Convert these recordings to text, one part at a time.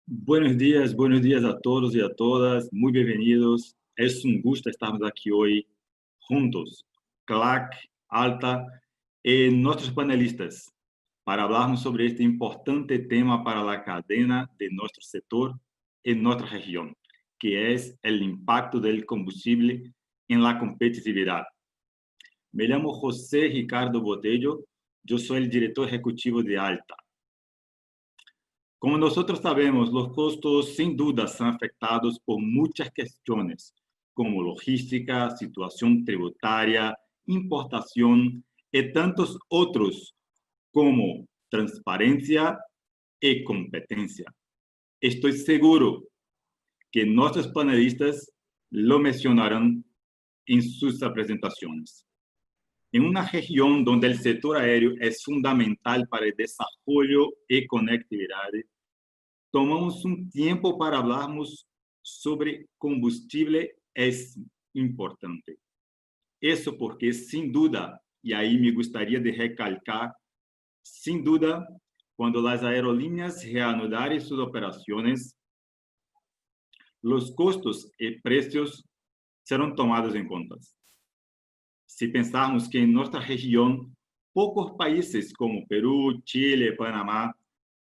Buenos días a todos y a todas, muy bienvenidos. Es un gusto estarmos aquí hoy juntos, CLAC, Alta y nuestros panelistas, para hablarnos sobre este importante tema para la cadena de nuestro sector en nuestra región, que es el impacto del combustible en la competitividad. Me llamo José Ricardo Botello, yo soy el director ejecutivo de Alta. Como nosotros sabemos, los costos sin duda son afectados por muchas cuestiones, como logística, situación tributaria, importación y tantos otros como transparencia y competencia. Estoy seguro que nuestros panelistas lo mencionarán en sus presentaciones. En una región donde el sector aéreo es fundamental para el desarrollo y conectividad, tomamos un tiempo para hablarmos sobre combustible es importante. Eso porque, sin duda, y ahí me gustaría de recalcar, sin duda, cuando las aerolíneas reanudarem sus operaciones, los costos y precios serán tomados en cuenta. Si pensarmos que en nuestra región, pocos países como Perú, Chile, Panamá,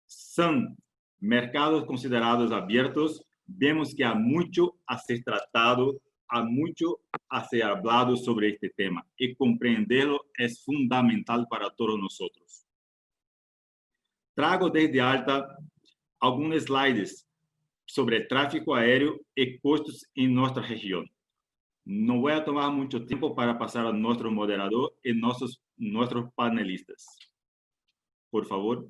son mercados considerados abiertos, vemos que há mucho a ser tratado, há mucho a ser hablado sobre este tema y comprenderlo es fundamental para todos nosotros. Trago desde Alta algunos slides sobre el tráfico aéreo y costos en nuestra región. No voy a tomar mucho tiempo para pasar a nuestro moderador y nuestros panelistas. Por favor.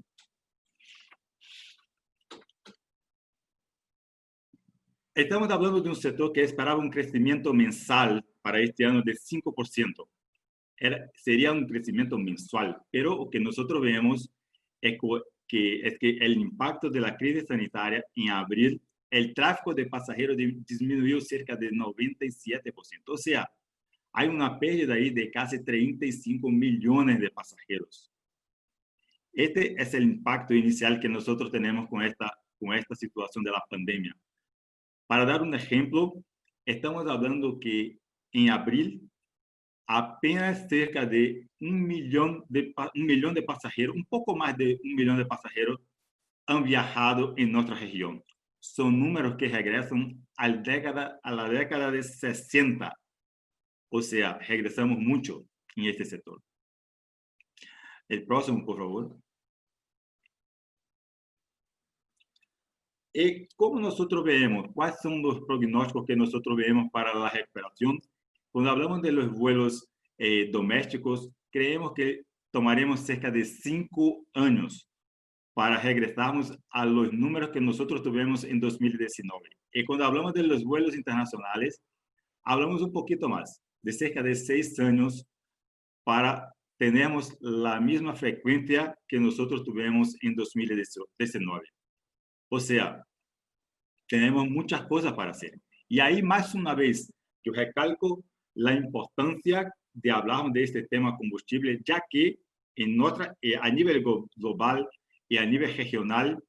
Estamos hablando de un sector que esperaba un crecimiento mensal para este año de 5%. Sería un crecimiento mensual, pero lo que nosotros vemos es que el impacto de la crisis sanitaria en abril, el tráfico de pasajeros disminuyó cerca de 97%. O sea, hay una pérdida ahí de casi 35 millones de pasajeros. Este es el impacto inicial que nosotros tenemos con esta situación de la pandemia. Para dar un ejemplo, estamos hablando que en abril apenas cerca de un millón de pasajeros, un poco más de 1 millón de pasajeros han viajado en nuestra región. Son números que regresan a la década de 60. O sea, regresamos mucho en este sector. El próximo, por favor. ¿Y cómo nosotros vemos? ¿Cuáles son los pronósticos que nosotros vemos para la recuperación? Cuando hablamos de los vuelos domésticos, creemos que tomaremos cerca de 5 años para regresarnos a los números que nosotros tuvimos en 2019. Y cuando hablamos de los vuelos internacionales, hablamos un poquito más, de cerca de 6 años para tenermos la misma frecuencia que nosotros tuvimos en 2019. O sea, tenemos muchas cosas para hacer. Y ahí, más una vez, yo recalco la importancia de hablar de este tema combustible, ya que a nivel global y a nivel regional,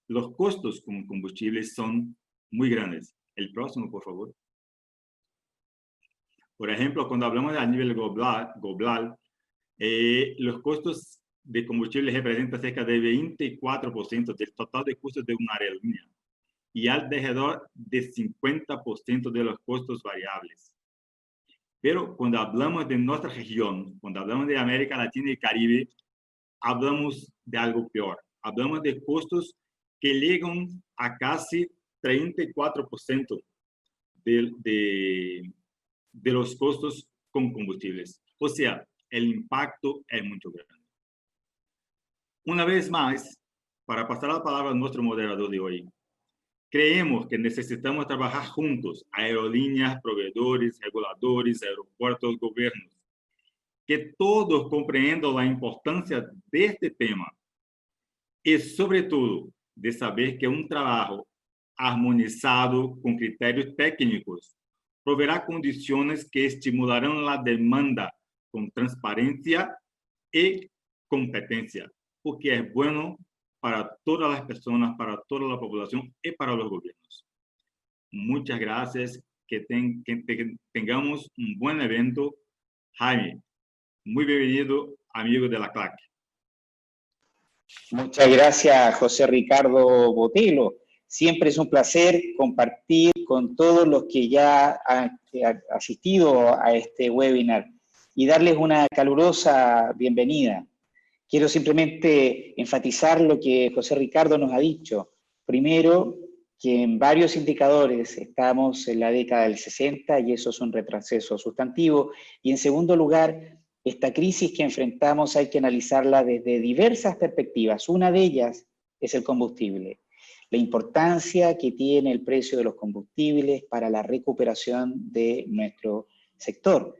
los costos con combustibles son muy grandes. El próximo, por favor. Por ejemplo, cuando hablamos a nivel global, los costos de combustible representan cerca de 24% del total de costos de una aerolínea y alrededor de 50% de los costos variables. Pero cuando hablamos de nuestra región, cuando hablamos de América Latina y Caribe, hablamos de algo peor. Hablamos de costos que llegan a casi 34% de los costos con combustibles. O sea, el impacto es mucho grande. Una vez más, para pasar la palabra a nuestro moderador de hoy, creemos que necesitamos trabajar juntos, aerolíneas, proveedores, reguladores, aeropuertos, gobiernos, que todos comprendan la importancia de este tema y, sobre todo, de saber que un trabajo armonizado con criterios técnicos proveerá condiciones que estimularán la demanda con transparencia y competencia, porque es bueno para todas las personas, para toda la población y para los gobiernos. Muchas gracias, que tengamos un buen evento. Jaime, muy bienvenido, amigo de la CLAC. Muchas gracias, José Ricardo Botelho. Siempre es un placer compartir con todos los que ya han asistido a este webinar y darles una calurosa bienvenida. Quiero simplemente enfatizar lo que José Ricardo nos ha dicho. Primero, que en varios indicadores estamos en la década del 60 y eso es un retroceso sustantivo. Y en segundo lugar, esta crisis que enfrentamos hay que analizarla desde diversas perspectivas. Una de ellas es el combustible. La importancia que tiene el precio de los combustibles para la recuperación de nuestro sector.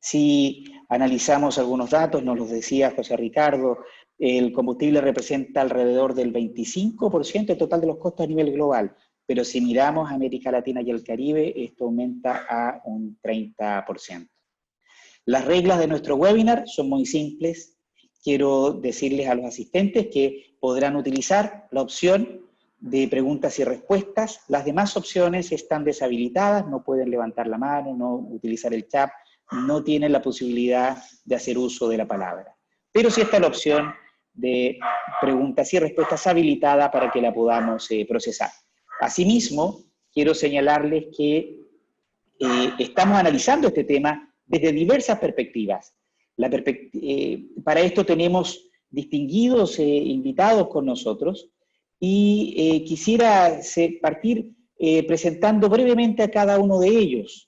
Si analizamos algunos datos, nos los decía José Ricardo, el combustible representa alrededor del 25% del total de los costos a nivel global, pero si miramos a América Latina y el Caribe, esto aumenta a un 30%. Las reglas de nuestro webinar son muy simples. Quiero decirles a los asistentes que podrán utilizar la opción de preguntas y respuestas. Las demás opciones están deshabilitadas, no pueden levantar la mano, no utilizar el chat, no tienen la posibilidad de hacer uso de la palabra. Pero sí está la opción de preguntas y respuestas habilitada para que la podamos procesar. Asimismo, quiero señalarles que estamos analizando este tema desde diversas perspectivas. Para esto tenemos distinguidos invitados con nosotros y quisiera partir presentando brevemente a cada uno de ellos.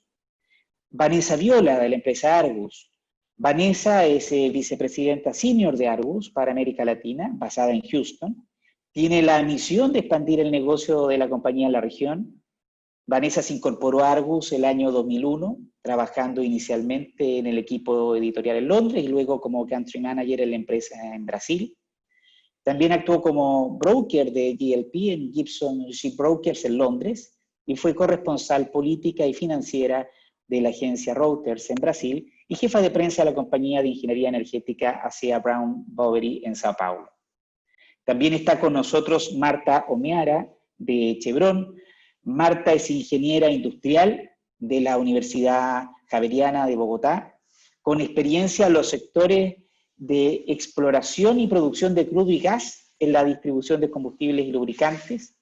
Vanessa Viola, de la empresa Argus. Vanessa es vicepresidenta senior de Argus para América Latina, basada en Houston. Tiene la misión de expandir el negocio de la compañía en la región. Vanessa se incorporó a Argus el año 2001, trabajando inicialmente en el equipo editorial en Londres y luego como country manager en la empresa en Brasil. También actuó como broker de GLP en Gibson Ship Brokers en Londres y fue corresponsal política y financiera de la agencia Reuters en Brasil y jefa de prensa de la compañía de ingeniería energética ACEA Brown Boveri en Sao Paulo. También está con nosotros Marta Omeara de Chevron. Marta es ingeniera industrial de la Universidad Javeriana de Bogotá, con experiencia en los sectores de exploración y producción de crudo y gas en la distribución de combustibles y lubricantes.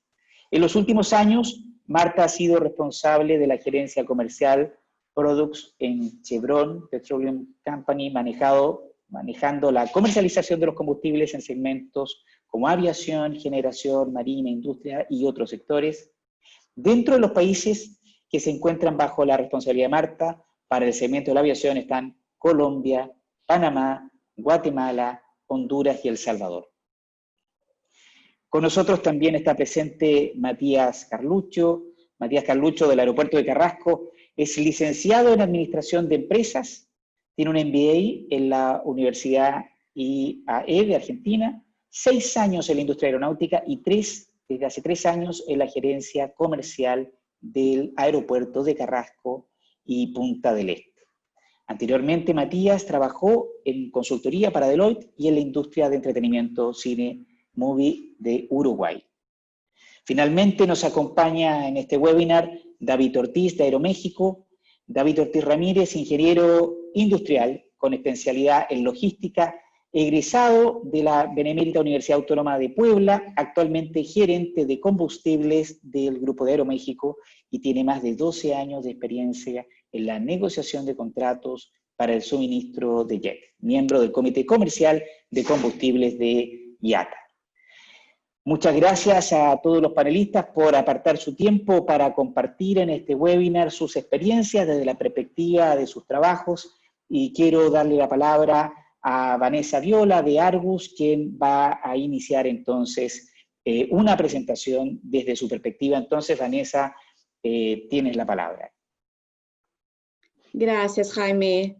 En los últimos años, Marta ha sido responsable de la gerencia comercial Products en Chevron Petroleum Company, manejando la comercialización de los combustibles en segmentos como aviación, generación, marina, industria y otros sectores. Dentro de los países que se encuentran bajo la responsabilidad de Marta para el segmento de la aviación están Colombia, Panamá, Guatemala, Honduras y El Salvador. Con nosotros también está presente Matías Carlucho. Matías Carlucho del aeropuerto de Carrasco es licenciado en Administración de Empresas, tiene un MBA en la Universidad IAE de Argentina, 6 años en la industria aeronáutica y desde hace 3 años en la gerencia comercial del aeropuerto de Carrasco y Punta del Este. Anteriormente, Matías trabajó en consultoría para Deloitte y en la industria de entretenimiento cine movie de Uruguay. Finalmente nos acompaña en este webinar David Ortiz de Aeroméxico. David Ortiz Ramírez, ingeniero industrial con especialidad en logística, egresado de la Benemérita Universidad Autónoma de Puebla, actualmente gerente de combustibles del Grupo de Aeroméxico y tiene más de 12 años de experiencia en la negociación de contratos para el suministro de jet, miembro del Comité Comercial de Combustibles de IATA. Muchas gracias a todos los panelistas por apartar su tiempo para compartir en este webinar sus experiencias desde la perspectiva de sus trabajos y quiero darle la palabra a Vanessa Viola de Argus, quien va a iniciar entonces una presentación desde su perspectiva. Entonces, Vanessa, tienes la palabra. Gracias, Jaime.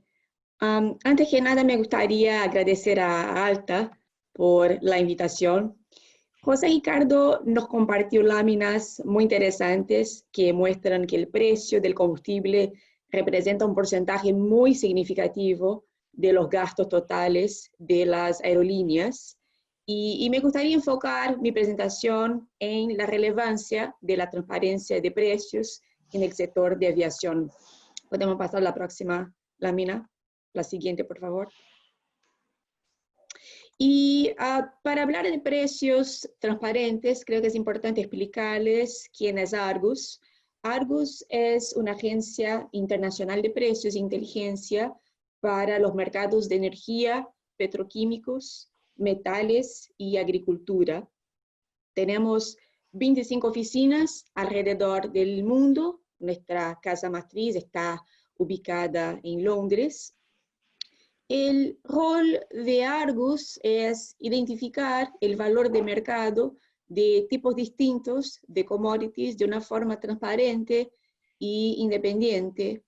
Antes que nada, me gustaría agradecer a Alta por la invitación. José Ricardo nos compartió láminas muy interesantes que muestran que el precio del combustible representa un porcentaje muy significativo de los gastos totales de las aerolíneas Y me gustaría enfocar mi presentación en la relevancia de la transparencia de precios en el sector de aviación. Podemos pasar a la próxima lámina, la siguiente, por favor. Y para hablar de precios transparentes, creo que es importante explicarles quién es Argus. Argus es una agencia internacional de precios e inteligencia para los mercados de energía, petroquímicos, metales y agricultura. Tenemos 25 oficinas alrededor del mundo. Nuestra casa matriz está ubicada en Londres. El rol de Argus es identificar el valor de mercado de tipos distintos de commodities de una forma transparente e independiente.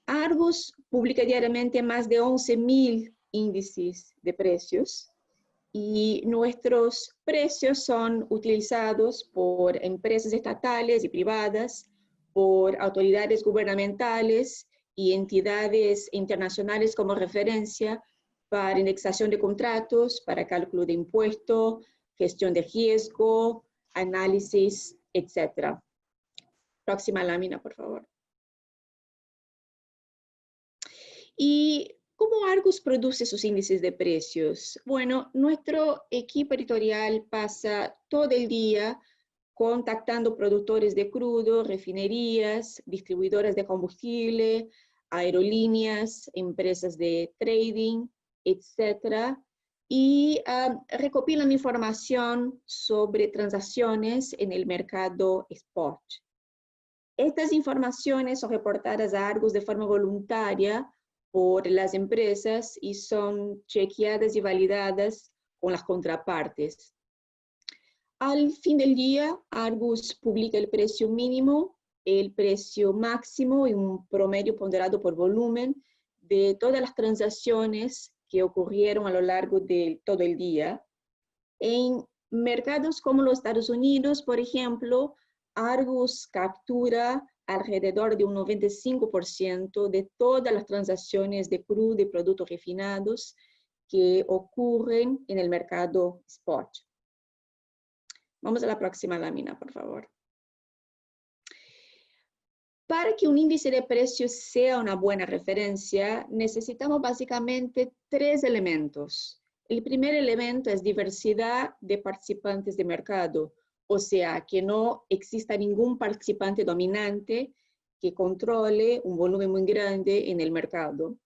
Argus publica diariamente más de 11.000 índices de precios y nuestros precios son utilizados por empresas estatales y privadas, por autoridades gubernamentales y entidades internacionales como referencia para indexación de contratos, para cálculo de impuestos, gestión de riesgo, análisis, etc. Próxima lámina, por favor. ¿Y cómo Argus produce sus índices de precios? Bueno, nuestro equipo editorial pasa todo el día contactando productores de crudo, refinerías, distribuidoras de combustible, aerolíneas, empresas de trading, etc. Y recopilan información sobre transacciones en el mercado spot. Estas informaciones son reportadas a Argus de forma voluntaria por las empresas y son chequeadas y validadas con las contrapartes. Al fin del día, Argus publica el precio mínimo, el precio máximo y un promedio ponderado por volumen de todas las transacciones que ocurrieron a lo largo de todo el día. En mercados como los Estados Unidos, por ejemplo, Argus captura alrededor de un 95% de todas las transacciones de crudo y productos refinados que ocurren en el mercado spot. Vamos a la próxima lámina, por favor. Para que un índice de precios sea una buena referencia, necesitamos básicamente 3 elementos. El primer elemento es diversidad de participantes de mercado, o sea, que no exista ningún participante dominante que controle un volumen muy grande en el mercado.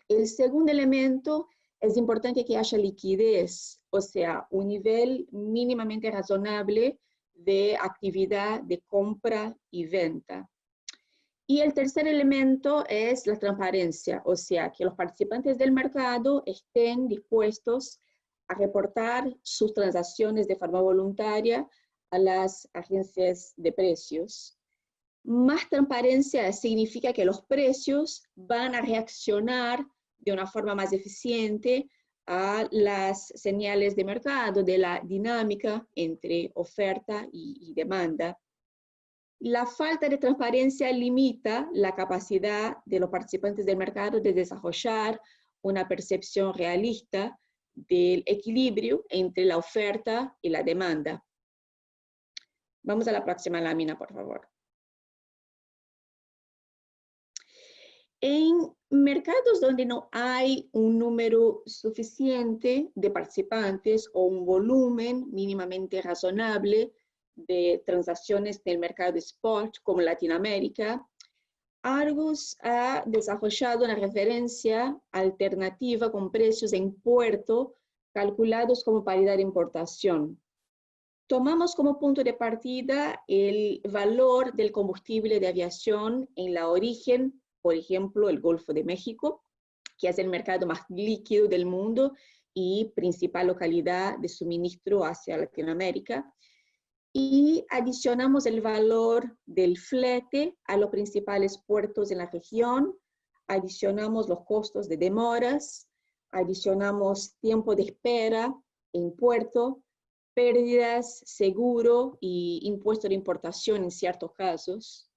El segundo elemento es importante que haya liquidez, o sea, un nivel mínimamente razonable de actividad de compra y venta. Y el tercer elemento es la transparencia, o sea, que los participantes del mercado estén dispuestos a reportar sus transacciones de forma voluntaria a las agencias de precios. Más transparencia significa que los precios van a reaccionar de una forma más eficiente a las señales de mercado, de la dinámica entre oferta y demanda. La falta de transparencia limita la capacidad de los participantes del mercado de desarrollar una percepción realista del equilibrio entre la oferta y la demanda. Vamos a la próxima lámina, por favor. En mercados donde no hay un número suficiente de participantes o un volumen mínimamente razonable de transacciones del mercado spot, como Latinoamérica, Argus ha desarrollado una referencia alternativa con precios en puerto calculados como paridad de importación. Tomamos como punto de partida el valor del combustible de aviación en la origen, por ejemplo, el Golfo de México, que es el mercado más líquido del mundo y principal localidad de suministro hacia Latinoamérica. Y adicionamos el valor del flete a los principales puertos en la región, adicionamos los costos de demoras, adicionamos tiempo de espera en puerto, pérdidas, seguro y impuesto de importación en ciertos casos.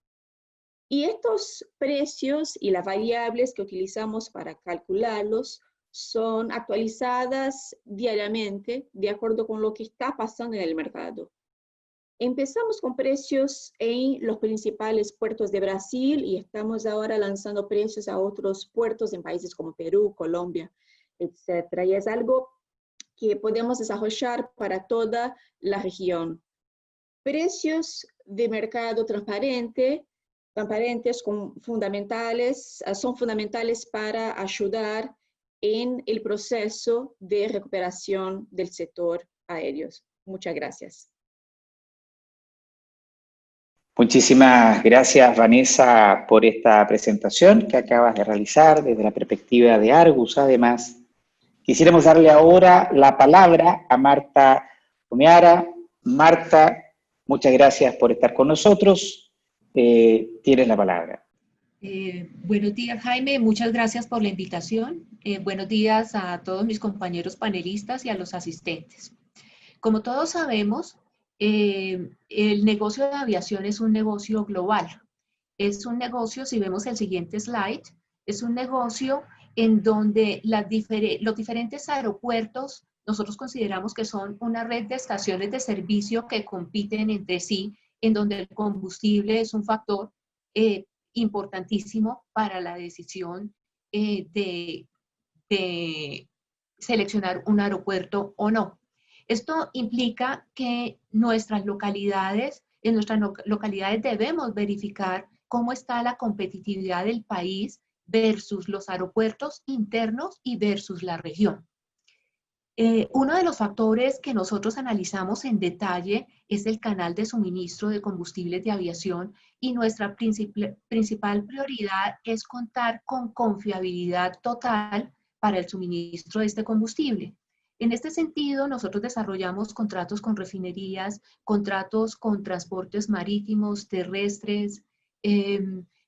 Y estos precios y las variables que utilizamos para calcularlos son actualizadas diariamente de acuerdo con lo que está pasando en el mercado. Empezamos con precios en los principales puertos de Brasil y estamos ahora lanzando precios a otros puertos en países como Perú, Colombia, etc. Y es algo que podemos desarrollar para toda la región. Precios de mercado transparentes son fundamentales para ayudar en el proceso de recuperación del sector aéreo. Muchas gracias. Muchísimas gracias, Vanessa, por esta presentación que acabas de realizar desde la perspectiva de Argus. Además, quisiéramos darle ahora la palabra a Marta Humeara. Marta, muchas gracias por estar con nosotros. Tienes la palabra. Buenos días, Jaime. Muchas gracias por la invitación. Buenos días a todos mis compañeros panelistas y a los asistentes. Como todos sabemos, el negocio de aviación es un negocio global. Es un negocio, si vemos el siguiente slide, es un negocio en donde los diferentes aeropuertos nosotros consideramos que son una red de estaciones de servicio que compiten entre sí, en donde el combustible es un factor importantísimo para la decisión de seleccionar un aeropuerto o no. Esto implica que en nuestras localidades debemos verificar cómo está la competitividad del país versus los aeropuertos internos y versus la región. Uno de los factores que nosotros analizamos en detalle es el canal de suministro de combustibles de aviación y nuestra principal prioridad es contar con confiabilidad total para el suministro de este combustible. En este sentido, nosotros desarrollamos contratos con refinerías, contratos con transportes marítimos, terrestres,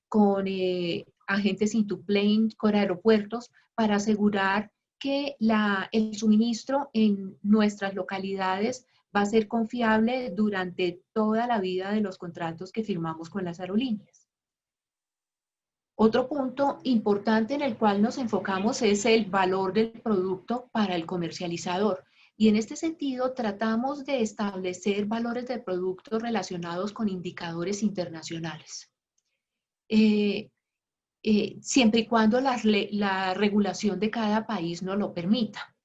con agentes into-plane, con aeropuertos, para asegurar que el suministro en nuestras localidades va a ser confiable durante toda la vida de los contratos que firmamos con las aerolíneas. Otro punto importante en el cual nos enfocamos es el valor del producto para el comercializador. Y en este sentido tratamos de establecer valores de producto relacionados con indicadores internacionales. Siempre y cuando la regulación de cada país nos lo permita.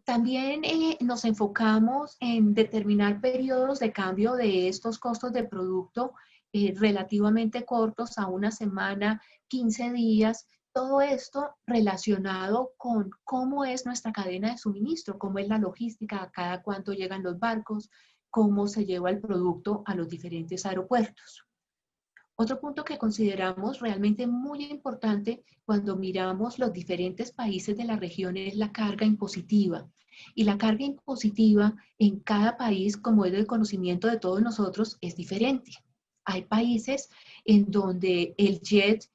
También nos enfocamos en determinar periodos de cambio de estos costos de producto relativamente cortos, a una semana, 15 días, todo esto relacionado con cómo es nuestra cadena de suministro, cómo es la logística, a cada cuánto llegan los barcos, cómo se lleva el producto a los diferentes aeropuertos. Otro punto que consideramos realmente muy importante cuando miramos los diferentes países de la región es la carga impositiva. Y la carga impositiva en cada país, como es del conocimiento de todos nosotros, es diferente. Hay países en donde el jet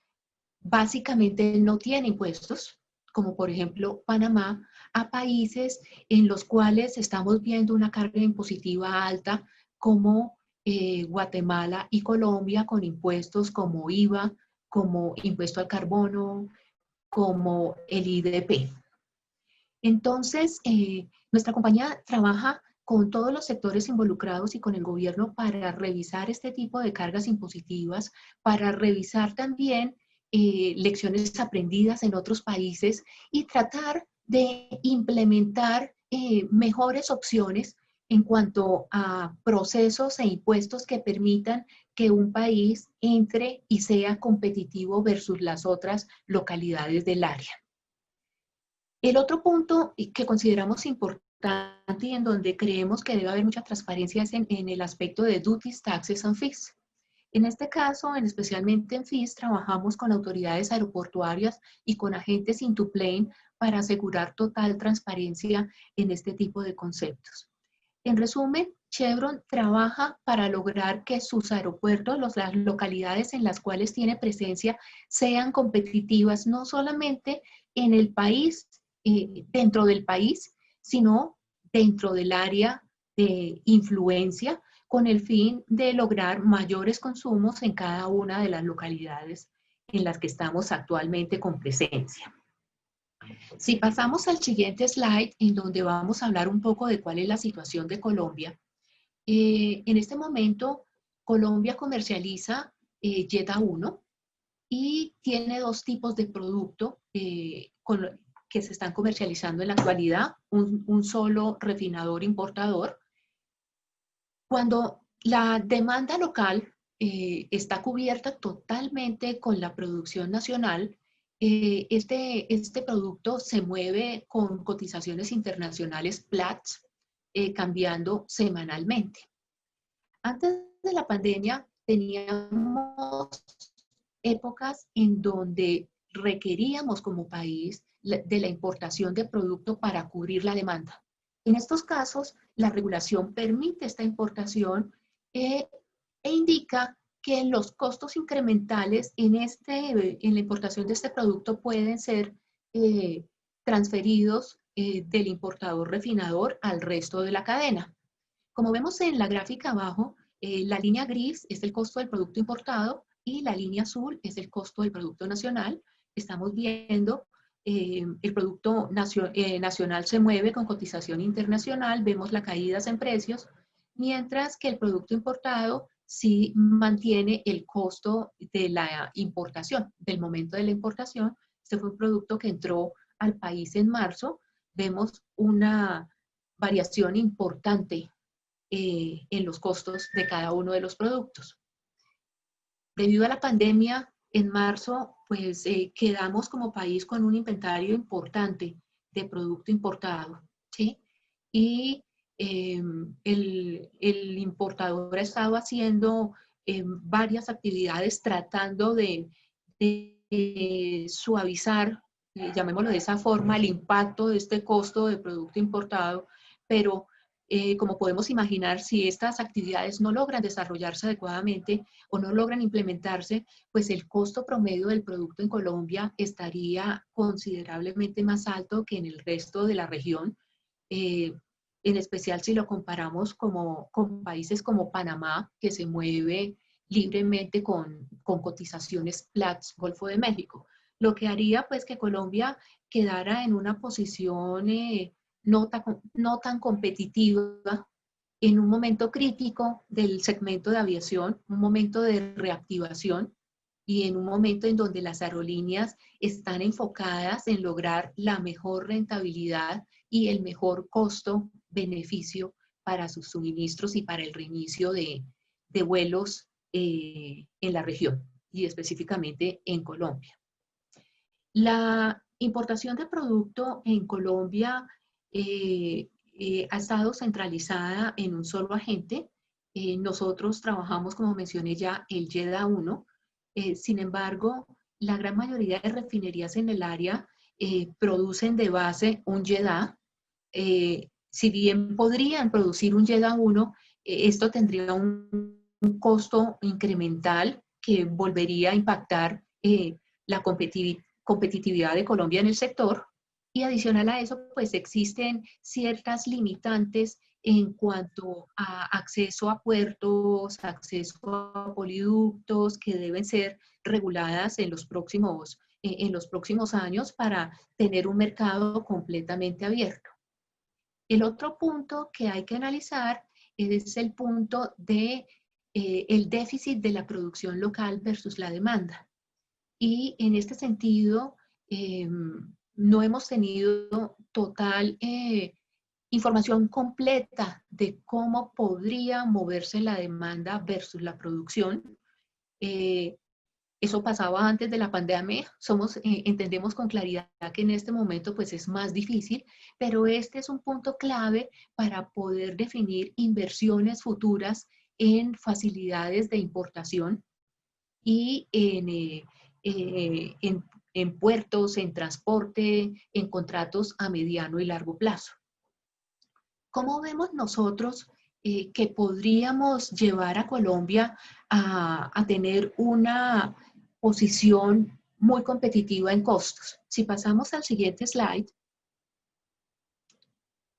básicamente no tiene impuestos, como por ejemplo Panamá, a países en los cuales estamos viendo una carga impositiva alta, como Guatemala y Colombia, con impuestos como IVA, como impuesto al carbono, como el IDP. Entonces, nuestra compañía trabaja con todos los sectores involucrados y con el gobierno para revisar este tipo de cargas impositivas, para revisar también lecciones aprendidas en otros países y tratar de implementar mejores opciones en cuanto a procesos e impuestos que permitan que un país entre y sea competitivo versus las otras localidades del área. El otro punto que consideramos importante y en donde creemos que debe haber mucha transparencia es en el aspecto de duties, taxes and fees. En este caso, especialmente en fees, trabajamos con autoridades aeroportuarias y con agentes into-plane para asegurar total transparencia en este tipo de conceptos. En resumen, Chevron trabaja para lograr que sus aeropuertos, las localidades en las cuales tiene presencia, sean competitivas no solamente en el país, dentro del país, sino dentro del área de influencia, con el fin de lograr mayores consumos en cada una de las localidades en las que estamos actualmente con presencia. Si pasamos al siguiente slide, en donde vamos a hablar un poco de cuál es la situación de Colombia. En este momento, Colombia comercializa Yeta 1 y tiene dos tipos de producto que se están comercializando en la actualidad, un solo refinador importador. Cuando la demanda local está cubierta totalmente con la producción nacional, este producto se mueve con cotizaciones internacionales Platts, cambiando semanalmente. Antes de la pandemia teníamos épocas en donde requeríamos como país de la importación de producto para cubrir la demanda. En estos casos, la regulación permite esta importación e indica que los costos incrementales en la importación de este producto pueden ser transferidos del importador refinador al resto de la cadena. Como vemos en la gráfica abajo, la línea gris es el costo del producto importado y la línea azul es el costo del producto nacional. Estamos viendo el producto nacional se mueve con cotización internacional, vemos las caídas en precios, mientras que el producto importado sí mantiene el costo de la importación, del momento de la importación. Este fue un producto que entró al país en marzo. Vemos una variación importante en los costos de cada uno de los productos. Debido a la pandemia, en marzo, pues quedamos como país con un inventario importante de producto importado, ¿sí? Y el importador ha estado haciendo varias actividades tratando de suavizar, llamémoslo de esa forma, el impacto de este costo de producto importado, pero como podemos imaginar, si estas actividades no logran desarrollarse adecuadamente o no logran implementarse, pues el costo promedio del producto en Colombia estaría considerablemente más alto que en el resto de la región, en especial si lo comparamos con países como Panamá, que se mueve libremente con cotizaciones Platts, Golfo de México. Lo que haría pues que Colombia quedara en una posición no tan competitiva en un momento crítico del segmento de aviación, un momento de reactivación y en un momento en donde las aerolíneas están enfocadas en lograr la mejor rentabilidad y el mejor costo-beneficio para sus suministros y para el reinicio de vuelos en la región y específicamente en Colombia. La importación de producto en Colombia ha estado centralizada en un solo agente. Nosotros trabajamos, como mencioné ya, el YEDA 1. Sin embargo, la gran mayoría de refinerías en el área producen de base un YEDA. Si bien podrían producir un YEDA 1, esto tendría un costo incremental que volvería a impactar la competitividad de Colombia en el sector. Y adicional a eso, pues existen ciertas limitantes en cuanto a acceso a puertos, acceso a poliductos que deben ser reguladas en los próximos años para tener un mercado completamente abierto. El otro punto que hay que analizar es el punto de el déficit de la producción local versus la demanda. Y en este sentido, no hemos tenido total información completa de cómo podría moverse la demanda versus la producción. Eso pasaba antes de la pandemia. Entendemos con claridad que en este momento pues es más difícil, pero este es un punto clave para poder definir inversiones futuras en facilidades de importación y en puertos, en transporte, en contratos a mediano y largo plazo. ¿Cómo vemos nosotros que podríamos llevar a Colombia a tener una posición muy competitiva en costos? Si pasamos al siguiente slide,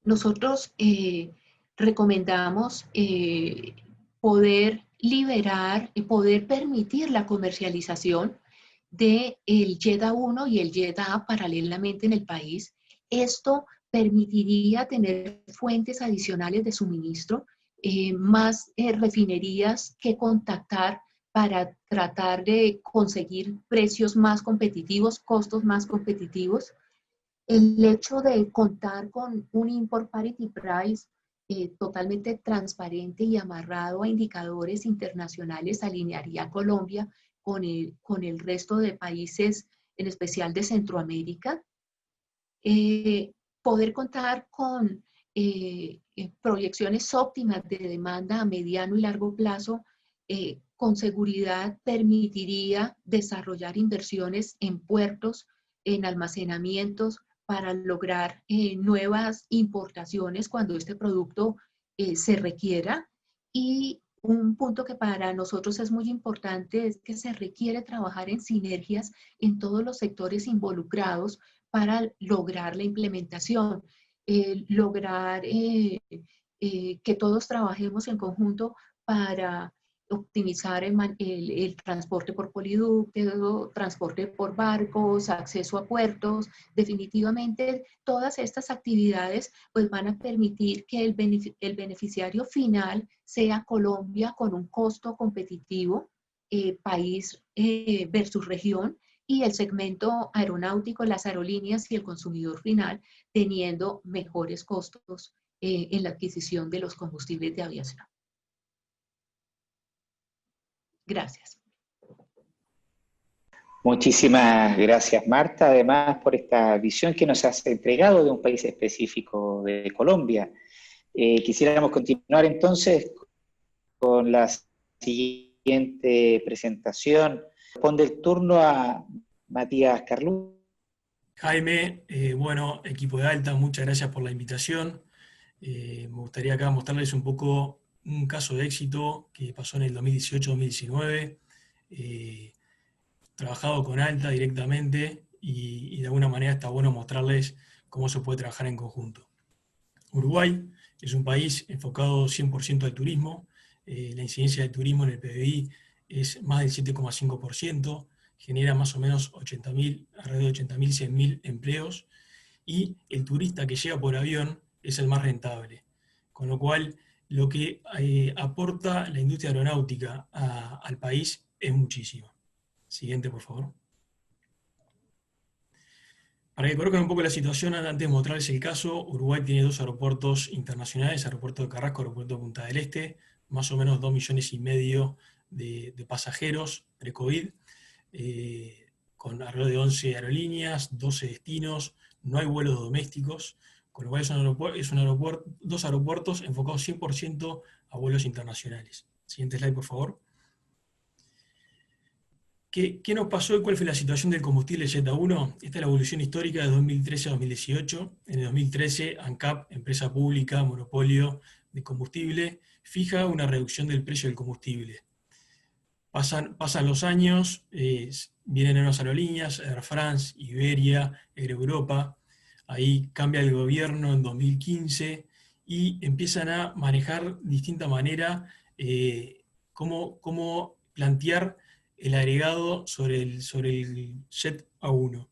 nosotros recomendamos poder liberar y poder permitir la comercialización del YEDA 1 y el YEDA A paralelamente en el país. Esto permitiría tener fuentes adicionales de suministro, más refinerías que contactar para tratar de conseguir precios más competitivos, costos más competitivos. El hecho de contar con un import parity price totalmente transparente y amarrado a indicadores internacionales alinearía a Colombia con el resto de países, en especial de Centroamérica. Poder contar con proyecciones óptimas de demanda a mediano y largo plazo, con seguridad permitiría desarrollar inversiones en puertos, en almacenamientos, para lograr nuevas importaciones cuando este producto se requiera. Y un punto que para nosotros es muy importante es que se requiere trabajar en sinergias en todos los sectores involucrados para lograr la implementación, lograr que todos trabajemos en conjunto para optimizar el transporte por poliducto, transporte por barcos, acceso a puertos. Definitivamente todas estas actividades pues van a permitir que el beneficiario final sea Colombia con un costo competitivo, país versus región, y el segmento aeronáutico, las aerolíneas y el consumidor final teniendo mejores costos en la adquisición de los combustibles de aviación. Gracias. Muchísimas gracias, Marta, además por esta visión que nos has entregado de un país específico de Colombia. Quisiéramos continuar entonces con la siguiente presentación. Responde el turno a Matías Carlú. Jaime, bueno, equipo de Alta, muchas gracias por la invitación. Me gustaría acá mostrarles un poco un caso de éxito que pasó en el 2018-2019. Trabajado con Alta directamente y de alguna manera está bueno mostrarles cómo se puede trabajar en conjunto. Uruguay es un país enfocado 100% al turismo. La incidencia del turismo en el PBI es más del 7,5%, genera más o menos alrededor de 80.000, 100.000 empleos, y el turista que llega por avión es el más rentable. Con lo cual, lo que aporta la industria aeronáutica al país es muchísimo. Siguiente, por favor. Para que conozcan un poco la situación, antes de mostrarles el caso, Uruguay tiene 2 aeropuertos internacionales, aeropuerto de Carrasco, aeropuerto de Punta del Este, más o menos 2,5 millones de pasajeros pre-COVID, con alrededor de 11 aerolíneas, 12 destinos, no hay vuelos domésticos, con lo cual es 2 aeropuertos enfocados 100% a vuelos internacionales. Siguiente slide, por favor. ¿Qué nos pasó y cuál fue la situación del combustible Jet 1? Esta es la evolución histórica de 2013 a 2018. En el 2013, ANCAP, empresa pública, monopolio de combustible, fija una reducción del precio del combustible. Pasan los años, vienen nuevas aerolíneas, Air France, Iberia, Air Europa. Ahí cambia el gobierno en 2015 y empiezan a manejar de distinta manera cómo plantear el agregado sobre el Jet A1.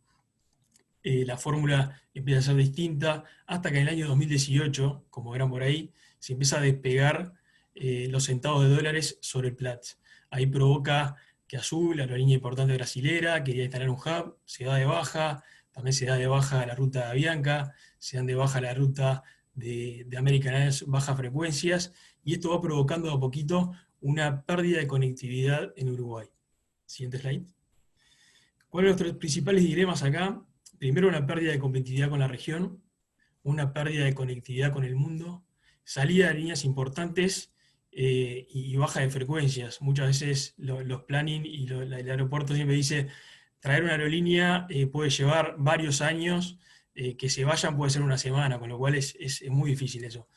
La fórmula empieza a ser distinta hasta que en el año 2018, como verán por ahí, se empieza a despegar los centavos de dólares sobre el Platts. Ahí provoca que Azul, la aerolínea importante brasilera, quería instalar un hub, se da de baja, también se da de baja la ruta de Avianca, se dan de baja la ruta de American Airlines, bajas frecuencias, y esto va provocando a poquito una pérdida de conectividad en Uruguay. Siguiente slide. ¿Cuáles son nuestros principales dilemas acá? Primero, una pérdida de competitividad con la región, una pérdida de conectividad con el mundo, salida de líneas importantes y baja de frecuencias. Muchas veces los planning y el aeropuerto siempre dice, traer una aerolínea puede llevar varios años, que se vayan puede ser una semana, con lo cual es muy difícil eso.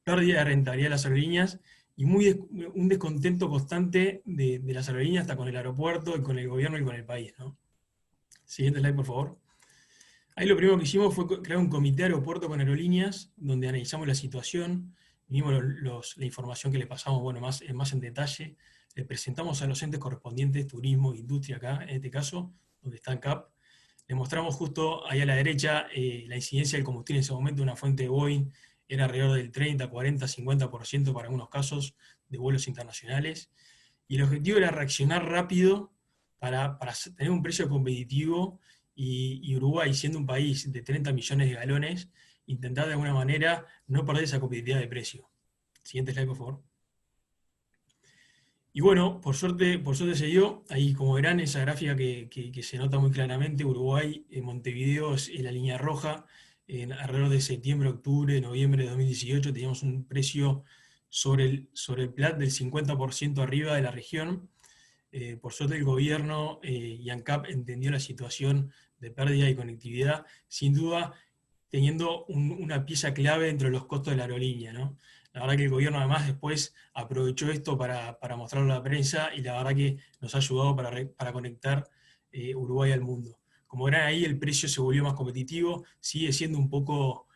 Pérdida de rentabilidad de las aerolíneas, y un descontento constante de las aerolíneas hasta con el aeropuerto, y con el gobierno y con el país, ¿no? Siguiente slide, por favor. Ahí lo primero que hicimos fue crear un comité de aeropuerto con aerolíneas, donde analizamos la situación, vimos la información que le pasamos, bueno, más en detalle, le presentamos a los entes correspondientes, turismo, industria acá, en este caso, donde está ANCAP. Les mostramos justo ahí a la derecha la incidencia del combustible en ese momento, una fuente de Boeing, era alrededor del 30, 40, 50% para algunos casos de vuelos internacionales. Y el objetivo era reaccionar rápido para tener un precio competitivo y Uruguay, siendo un país de 30 millones de galones, intentar de alguna manera no perder esa competitividad de precio. Siguiente slide, por favor. Y bueno, por suerte se dio. Ahí, como verán, esa gráfica que se nota muy claramente, Uruguay, Montevideo es en la línea roja. Alrededor de septiembre, octubre, noviembre de 2018 teníamos un precio sobre el PLAT del 50% arriba de la región. Por suerte el gobierno y ANCAP entendió la situación de pérdida de conectividad, sin duda teniendo una pieza clave dentro de los costos de la aerolínea, ¿no? La verdad que el gobierno además después aprovechó esto para mostrarlo a la prensa y la verdad que nos ha ayudado para conectar Uruguay al mundo. Como verán ahí, el precio se volvió más competitivo, sigue siendo un poquito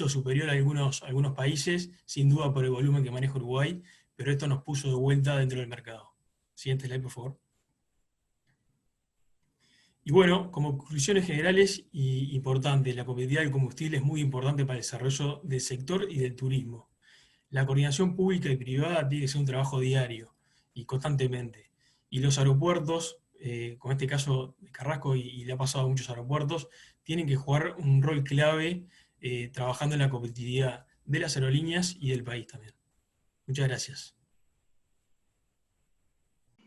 superior a algunos países, sin duda por el volumen que maneja Uruguay, pero esto nos puso de vuelta dentro del mercado. Siguiente slide, por favor. Y bueno, como conclusiones generales y importantes, la competitividad del combustible es muy importante para el desarrollo del sector y del turismo. La coordinación pública y privada tiene que ser un trabajo diario y constantemente. Y los aeropuertos, con este caso de Carrasco y le ha pasado a muchos aeropuertos, tienen que jugar un rol clave trabajando en la competitividad de las aerolíneas y del país también. Muchas gracias.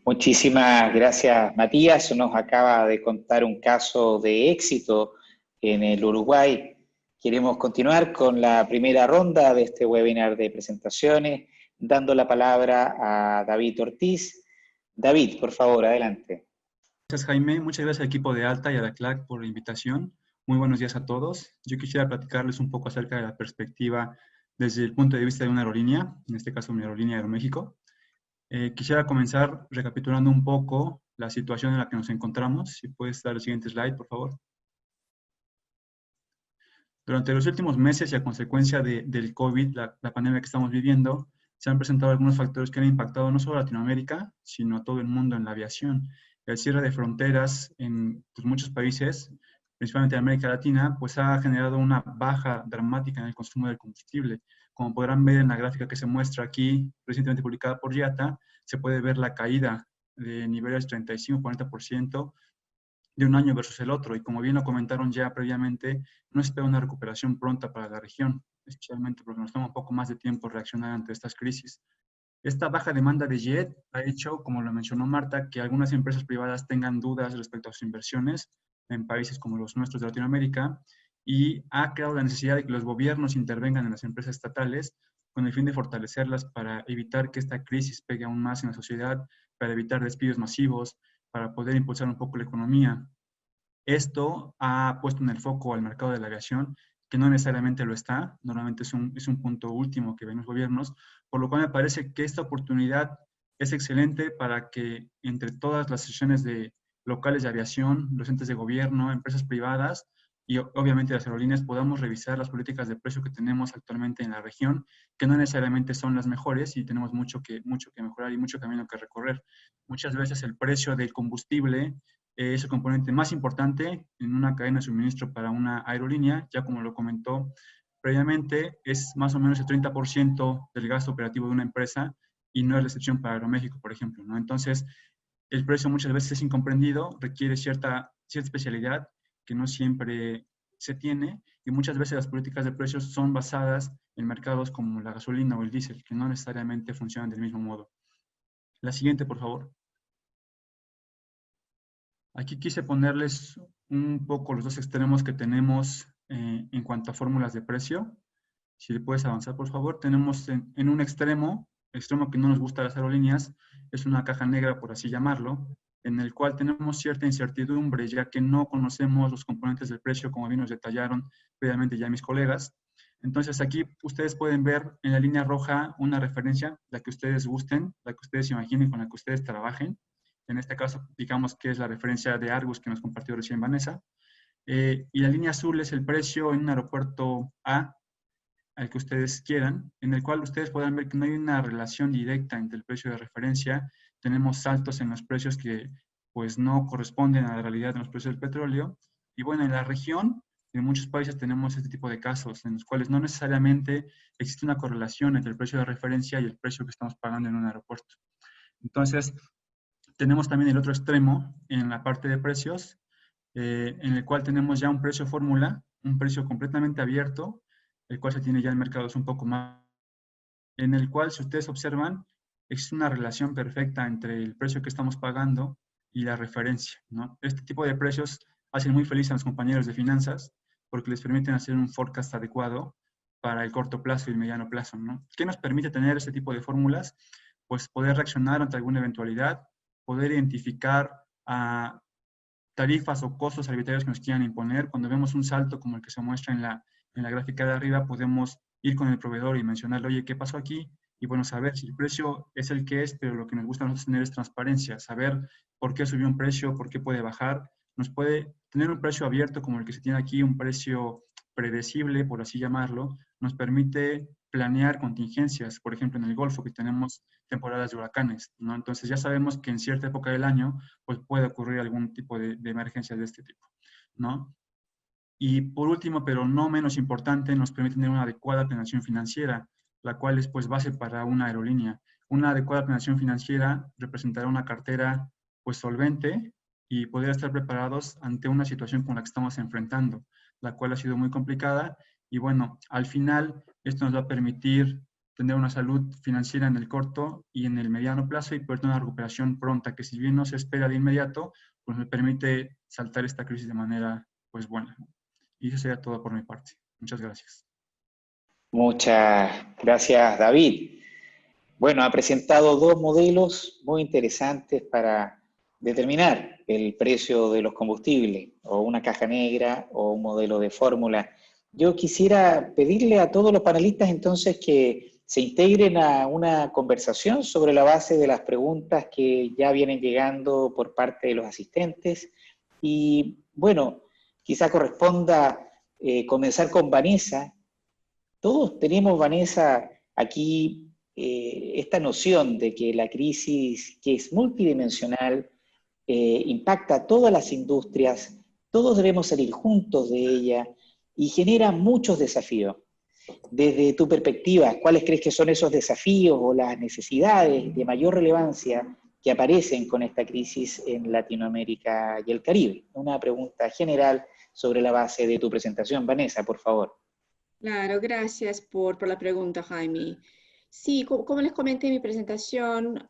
Muchísimas gracias, Matías. Nos acaba de contar un caso de éxito en el Uruguay. Queremos continuar con la primera ronda de este webinar de presentaciones, dando la palabra a David Ortiz. David, por favor, adelante. Gracias, Jaime. Muchas gracias al equipo de ALTA y a la CLAC por la invitación. Muy buenos días a todos. Yo quisiera platicarles un poco acerca de la perspectiva desde el punto de vista de una aerolínea, en este caso mi aerolínea Aeroméxico. Quisiera comenzar recapitulando un poco la situación en la que nos encontramos. Si puedes dar el siguiente slide, por favor. Durante los últimos meses y a consecuencia del COVID, la pandemia que estamos viviendo, se han presentado algunos factores que han impactado no solo a Latinoamérica, sino a todo el mundo en la aviación. El cierre de fronteras en muchos países, principalmente en América Latina, pues ha generado una baja dramática en el consumo del combustible. Como podrán ver en la gráfica que se muestra aquí, recientemente publicada por IATA, se puede ver la caída de niveles 35-40% de un año versus el otro. Y como bien lo comentaron ya previamente, no se espera una recuperación pronta para la región, especialmente porque nos toma un poco más de tiempo reaccionar ante estas crisis. Esta baja demanda de jet ha hecho, como lo mencionó Marta, que algunas empresas privadas tengan dudas respecto a sus inversiones en países como los nuestros de Latinoamérica y ha creado la necesidad de que los gobiernos intervengan en las empresas estatales con el fin de fortalecerlas para evitar que esta crisis pegue aún más en la sociedad, para evitar despidos masivos, para poder impulsar un poco la economía. Esto ha puesto en el foco al mercado de la aviación, que no necesariamente lo está, normalmente es un punto último que ven los gobiernos, por lo cual me parece que esta oportunidad es excelente para que entre todas las sesiones de locales de aviación, los entes de gobierno, empresas privadas y obviamente las aerolíneas podamos revisar las políticas de precio que tenemos actualmente en la región, que no necesariamente son las mejores y tenemos mucho que mejorar y mucho camino que recorrer. Muchas veces el precio del combustible es el componente más importante en una cadena de suministro para una aerolínea, ya como lo comentó previamente, es más o menos el 30% del gasto operativo de una empresa y no es la excepción para Aeroméxico, por ejemplo, ¿no? Entonces, el precio muchas veces es incomprendido, requiere cierta especialidad que no siempre se tiene y muchas veces las políticas de precios son basadas en mercados como la gasolina o el diésel, que no necesariamente funcionan del mismo modo. La siguiente, por favor. Aquí quise ponerles un poco los dos extremos que tenemos en cuanto a fórmulas de precio. Si le puedes avanzar, por favor. Tenemos en un extremo que no nos gusta a las aerolíneas, es una caja negra, por así llamarlo, en el cual tenemos cierta incertidumbre, ya que no conocemos los componentes del precio, como bien nos detallaron previamente ya mis colegas. Entonces aquí ustedes pueden ver en la línea roja una referencia, la que ustedes gusten, la que ustedes imaginen, con la que ustedes trabajen. En este caso, digamos que es la referencia de Argus que nos compartió recién Vanessa. Y la línea azul es el precio en un aeropuerto A, al que ustedes quieran, en el cual ustedes podrán ver que no hay una relación directa entre el precio de referencia. Tenemos saltos en los precios que pues no corresponden a la realidad de los precios del petróleo. Y bueno, en la región, en muchos países tenemos este tipo de casos en los cuales no necesariamente existe una correlación entre el precio de referencia y el precio que estamos pagando en un aeropuerto. Entonces, tenemos también el otro extremo en la parte de precios, en el cual tenemos ya un precio fórmula, un precio completamente abierto, el cual se tiene ya en mercados un poco más, en el cual, si ustedes observan, existe una relación perfecta entre el precio que estamos pagando y la referencia, ¿no? Este tipo de precios hacen muy felices a los compañeros de finanzas porque les permiten hacer un forecast adecuado para el corto plazo y el mediano plazo, ¿no? ¿Qué nos permite tener este tipo de fórmulas? Pues poder reaccionar ante alguna eventualidad, poder identificar a tarifas o costos arbitrarios que nos quieran imponer. Cuando vemos un salto como el que se muestra en la gráfica de arriba, podemos ir con el proveedor y mencionarle, oye, ¿qué pasó aquí? Y bueno, saber si el precio es el que es, pero lo que nos gusta a nosotros tener es transparencia, saber por qué subió un precio, por qué puede bajar. Nos puede tener un precio abierto como el que se tiene aquí, un precio predecible, por así llamarlo, nos permite planear contingencias, por ejemplo, en el Golfo, que tenemos temporadas de huracanes, ¿no? Entonces ya sabemos que en cierta época del año pues puede ocurrir algún tipo de emergencia de este tipo, ¿no? Y por último, pero no menos importante, nos permite tener una adecuada planeación financiera, la cual es pues base para una aerolínea. Una adecuada planeación financiera representará una cartera pues solvente y poder estar preparados ante una situación con la que estamos enfrentando, la cual ha sido muy complicada. Y bueno, al final esto nos va a permitir tener una salud financiera en el corto y en el mediano plazo y poder tener una recuperación pronta, que si bien no se espera de inmediato, pues me permite saltar esta crisis de manera pues buena. Y eso sería todo por mi parte. Muchas gracias. Muchas gracias, David. Bueno, ha presentado dos modelos muy interesantes para determinar el precio de los combustibles, o una caja negra o un modelo de fórmula. Yo quisiera pedirle a todos los panelistas entonces que se integren a una conversación sobre la base de las preguntas que ya vienen llegando por parte de los asistentes. Y bueno, quizá corresponda comenzar con Vanessa. Todos tenemos, Vanessa, aquí esta noción de que la crisis, que es multidimensional, impacta a todas las industrias, todos debemos salir juntos de ella y genera muchos desafíos. Desde tu perspectiva, ¿cuáles crees que son esos desafíos o las necesidades de mayor relevancia que aparecen con esta crisis en Latinoamérica y el Caribe? Una pregunta general sobre la base de tu presentación. Vanessa, por favor. Claro, gracias por la pregunta, Jaime. Sí, como les comenté en mi presentación,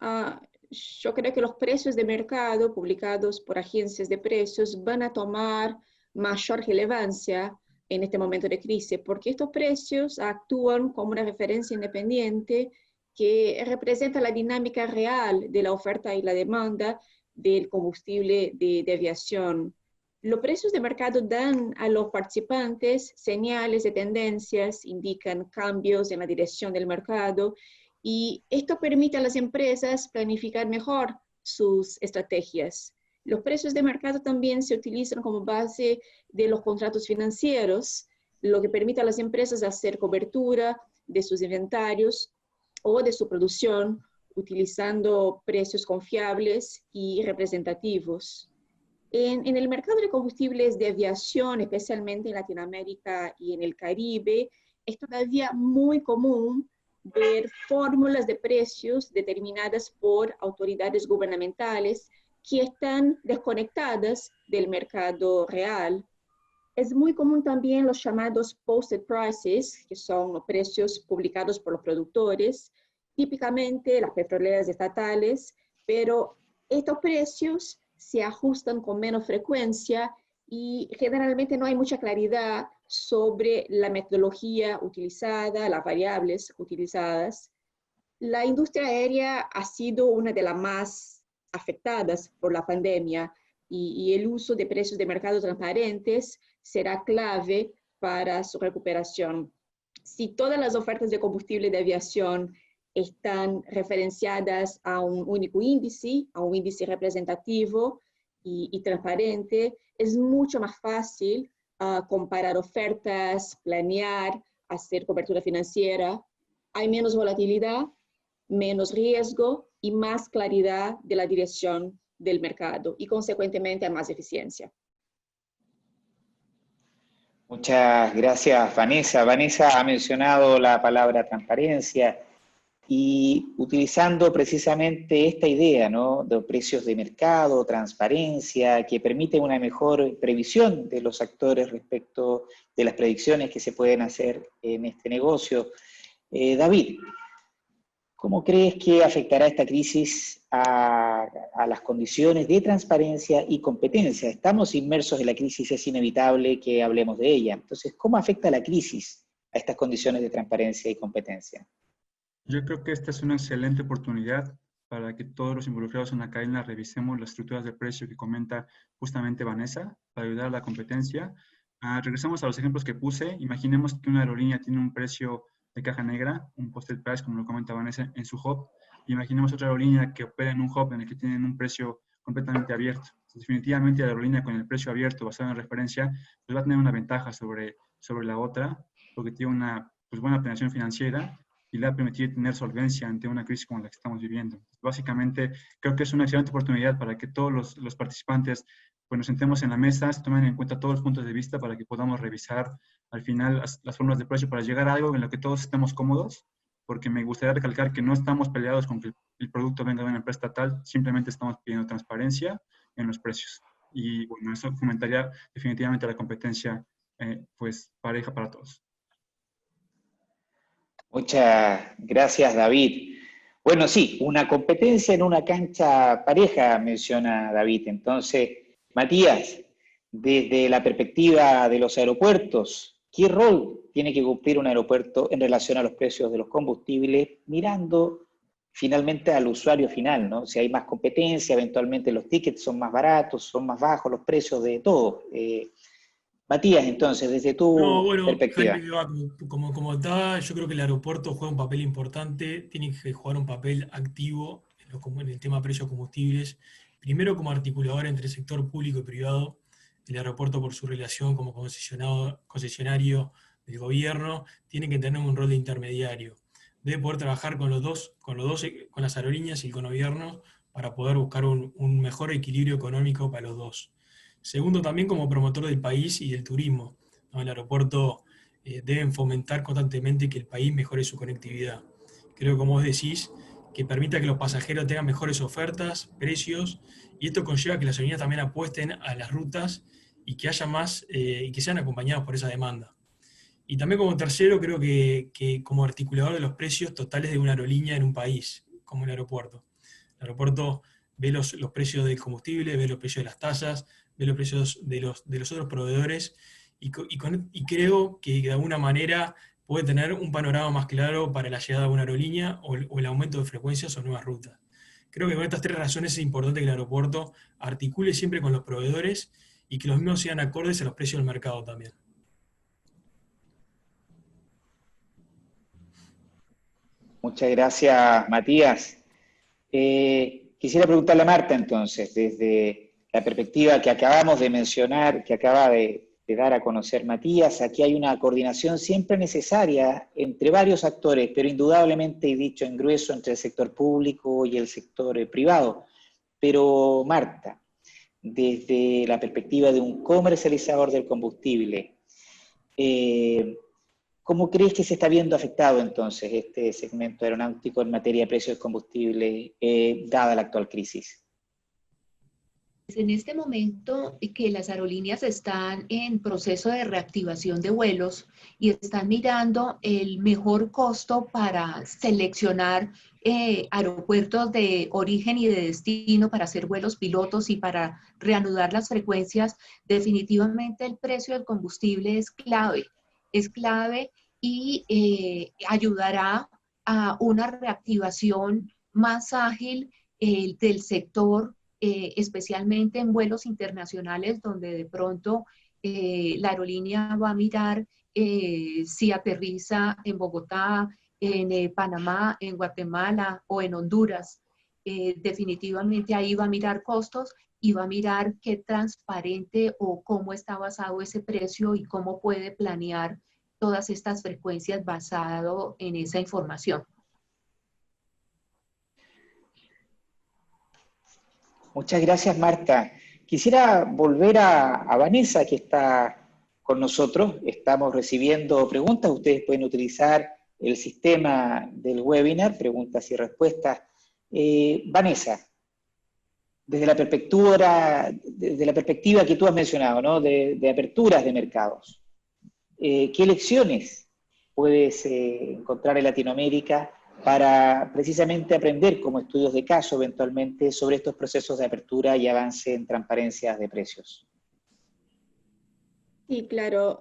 yo creo que los precios de mercado publicados por agencias de precios van a tomar mayor relevancia en este momento de crisis, porque estos precios actúan como una referencia independiente que representa la dinámica real de la oferta y la demanda del combustible de aviación. Los precios de mercado dan a los participantes señales de tendencias, indican cambios en la dirección del mercado y esto permite a las empresas planificar mejor sus estrategias. Los precios de mercado también se utilizan como base de los contratos financieros, lo que permite a las empresas hacer cobertura de sus inventarios o de su producción utilizando precios confiables y representativos. En el mercado de combustibles de aviación, especialmente en Latinoamérica y en el Caribe, es todavía muy común ver fórmulas de precios determinadas por autoridades gubernamentales que están desconectadas del mercado real. Es muy común también los llamados posted prices, que son los precios publicados por los productores, típicamente las petroleras estatales, pero estos precios se ajustan con menos frecuencia y generalmente no hay mucha claridad sobre la metodología utilizada, las variables utilizadas. La industria aérea ha sido una de las más afectadas por la pandemia y el uso de precios de mercado transparentes será clave para su recuperación. Si todas las ofertas de combustible de aviación están referenciadas a un único índice, a un índice representativo y transparente, es mucho más fácil comparar ofertas, planear, hacer cobertura financiera. Hay menos volatilidad, menos riesgo y más claridad de la dirección del mercado y consecuentemente a más eficiencia. Muchas gracias, Vanessa. Vanessa ha mencionado la palabra transparencia y utilizando precisamente esta idea, ¿no?, de precios de mercado, transparencia, que permite una mejor previsión de los actores respecto de las predicciones que se pueden hacer en este negocio. David, ¿cómo crees que afectará esta crisis a las condiciones de transparencia y competencia? Estamos inmersos en la crisis, es inevitable que hablemos de ella. Entonces, ¿cómo afecta la crisis a estas condiciones de transparencia y competencia? Yo creo que esta es una excelente oportunidad para que todos los involucrados en la cadena revisemos las estructuras de precio que comenta justamente Vanessa, para ayudar a la competencia. Regresamos a los ejemplos que puse. Imaginemos que una aerolínea tiene un precio de caja negra, un posted price, como lo comenta Vanessa, en su hub. Imaginemos otra aerolínea que opera en un hub en el que tienen un precio completamente abierto. Definitivamente la aerolínea con el precio abierto basado en referencia pues va a tener una ventaja sobre la otra, porque tiene una pues, buena planeación financiera y le va a permitir tener solvencia ante una crisis como la que estamos viviendo. Básicamente, creo que es una excelente oportunidad para que todos los participantes pues, nos sentemos en la mesa, se tomen en cuenta todos los puntos de vista para que podamos revisar al final las fórmulas de precio para llegar a algo en lo que todos estemos cómodos, porque me gustaría recalcar que no estamos peleados con que el producto venga de una empresa estatal, simplemente estamos pidiendo transparencia en los precios. Y bueno, eso fomentaría definitivamente la competencia pues pareja para todos. Muchas gracias, David. Bueno, sí, una competencia en una cancha pareja, menciona David. Entonces, Matías, desde la perspectiva de los aeropuertos, ¿qué rol tiene que cumplir un aeropuerto en relación a los precios de los combustibles, mirando finalmente al usuario final, ¿no? Si hay más competencia, eventualmente los tickets son más baratos, son más bajos los precios de todo. Matías, entonces, desde No, tu bueno, perspectiva. Jaime, como está, yo creo que el aeropuerto juega un papel importante, tiene que jugar un papel activo en el tema precios de combustibles, primero como articulador entre el sector público y privado, el aeropuerto por su relación como concesionario del gobierno, tiene que tener un rol de intermediario, debe poder trabajar con con las aerolíneas y con el gobierno para poder buscar un mejor equilibrio económico para los dos. Segundo, también como promotor del país y del turismo, ¿no? El aeropuerto deben fomentar constantemente que el país mejore su conectividad. Creo, como vos decís, que permita que los pasajeros tengan mejores ofertas, precios, y esto conlleva que las aerolíneas también apuesten a las rutas y que haya más y que sean acompañados por esa demanda. Y también como tercero, creo que como articulador de los precios totales de una aerolínea en un país, como el aeropuerto. El aeropuerto ve los precios del combustible, ve los precios de las tasas, ve los precios de los otros proveedores y creo que de alguna manera puede tener un panorama más claro para la llegada de una aerolínea o el aumento de frecuencias o nuevas rutas. Creo que con estas tres razones es importante que el aeropuerto articule siempre con los proveedores y que los mismos sean acordes a los precios del mercado también. Muchas gracias, Matías. Quisiera preguntarle a Marta entonces, desde la perspectiva que acabamos de mencionar, que acaba de dar a conocer Matías, aquí hay una coordinación siempre necesaria entre varios actores, pero indudablemente, y dicho en grueso, entre el sector público y el sector privado. Pero Marta, desde la perspectiva de un comercializador del combustible, ¿cómo crees que se está viendo afectado entonces este segmento aeronáutico en materia de precios de combustible, dada la actual crisis? En este momento que las aerolíneas están en proceso de reactivación de vuelos y están mirando el mejor costo para seleccionar aeropuertos de origen y de destino para hacer vuelos pilotos y para reanudar las frecuencias, definitivamente el precio del combustible es clave y ayudará a una reactivación más ágil del sector, especialmente en vuelos internacionales donde de pronto la aerolínea va a mirar si aterriza en Bogotá, en Panamá, en Guatemala o en Honduras. Definitivamente ahí va a mirar costos y va a mirar qué transparente o cómo está basado ese precio y cómo puede planear todas estas frecuencias basado en esa información. Muchas gracias, Marta. Quisiera volver a Vanessa, que está con nosotros. Estamos recibiendo preguntas. Ustedes pueden utilizar el sistema del webinar, preguntas y respuestas. Vanessa, desde la perspectiva que tú has mencionado, ¿no? de aperturas de mercados, ¿qué lecciones puedes encontrar en Latinoamérica para precisamente aprender como estudios de caso eventualmente sobre estos procesos de apertura y avance en transparencias de precios? Sí, claro.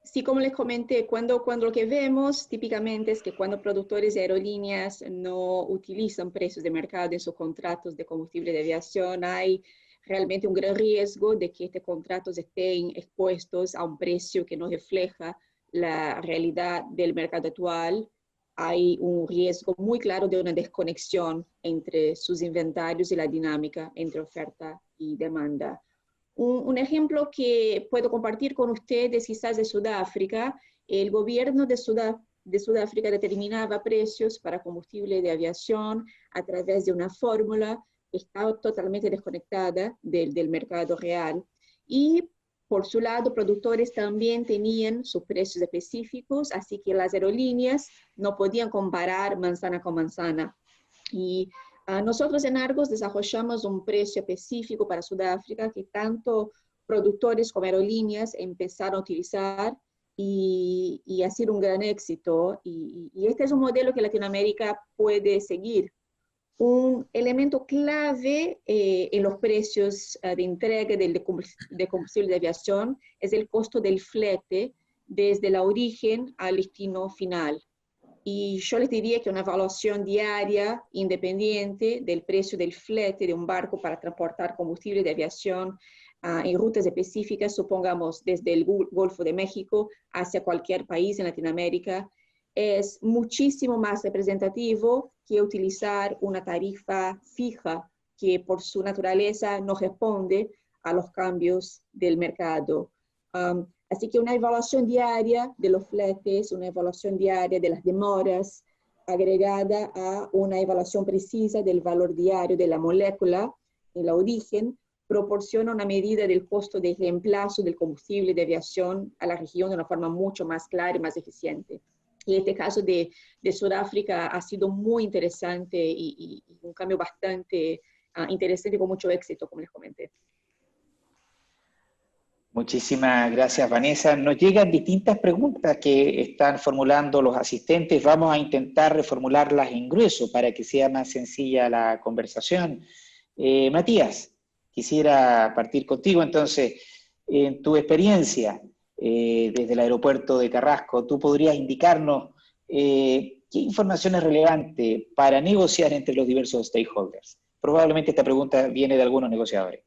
Sí, como les comenté, cuando lo que vemos típicamente es que cuando productores de aerolíneas no utilizan precios de mercado en sus contratos de combustible de aviación, hay realmente un gran riesgo de que estos contratos estén expuestos a un precio que no refleja la realidad del mercado actual. Hay un riesgo muy claro de una desconexión entre sus inventarios y la dinámica entre oferta y demanda. Un ejemplo que puedo compartir con ustedes quizás de Sudáfrica. El gobierno de Sudáfrica determinaba precios para combustible de aviación a través de una fórmula que estaba totalmente desconectada del mercado real. Y por su lado, productores también tenían sus precios específicos, así que las aerolíneas no podían comparar manzana con manzana. Y nosotros en Argos desarrollamos un precio específico para Sudáfrica que tanto productores como aerolíneas empezaron a utilizar y ha sido un gran éxito. Y este es un modelo que Latinoamérica puede seguir. Un elemento clave en los precios de entrega de combustible de aviación es el costo del flete desde el origen al destino final. Y yo les diría que una evaluación diaria independiente del precio del flete de un barco para transportar combustible de aviación en rutas específicas, supongamos desde el Golfo de México hacia cualquier país en Latinoamérica, es muchísimo más representativo que utilizar una tarifa fija que por su naturaleza no responde a los cambios del mercado. Así que una evaluación diaria de los fletes, una evaluación diaria de las demoras, agregada a una evaluación precisa del valor diario de la molécula en el origen, proporciona una medida del costo de reemplazo del combustible de aviación a la región de una forma mucho más clara y más eficiente. Y este caso de Sudáfrica ha sido muy interesante y un cambio bastante interesante con mucho éxito, como les comenté. Muchísimas gracias, Vanessa. Nos llegan distintas preguntas que están formulando los asistentes. Vamos a intentar reformularlas en grueso para que sea más sencilla la conversación. Matías, quisiera partir contigo. Entonces, en tu experiencia desde el aeropuerto de Carrasco, ¿tú podrías indicarnos qué información es relevante para negociar entre los diversos stakeholders? Probablemente esta pregunta viene de algunos negociadores.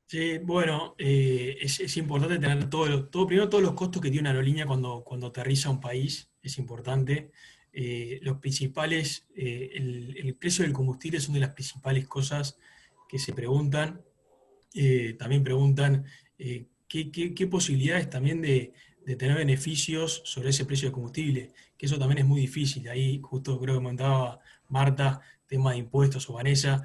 Sí, bueno, es importante tener primero todos los costos que tiene una aerolínea cuando aterriza a un país, es importante. Los principales, el precio del combustible es una de las principales cosas que se preguntan. También preguntan qué posibilidades también de tener beneficios sobre ese precio de combustible, que eso también es muy difícil. Ahí justo creo que comentaba Marta, tema de impuestos o Vanessa.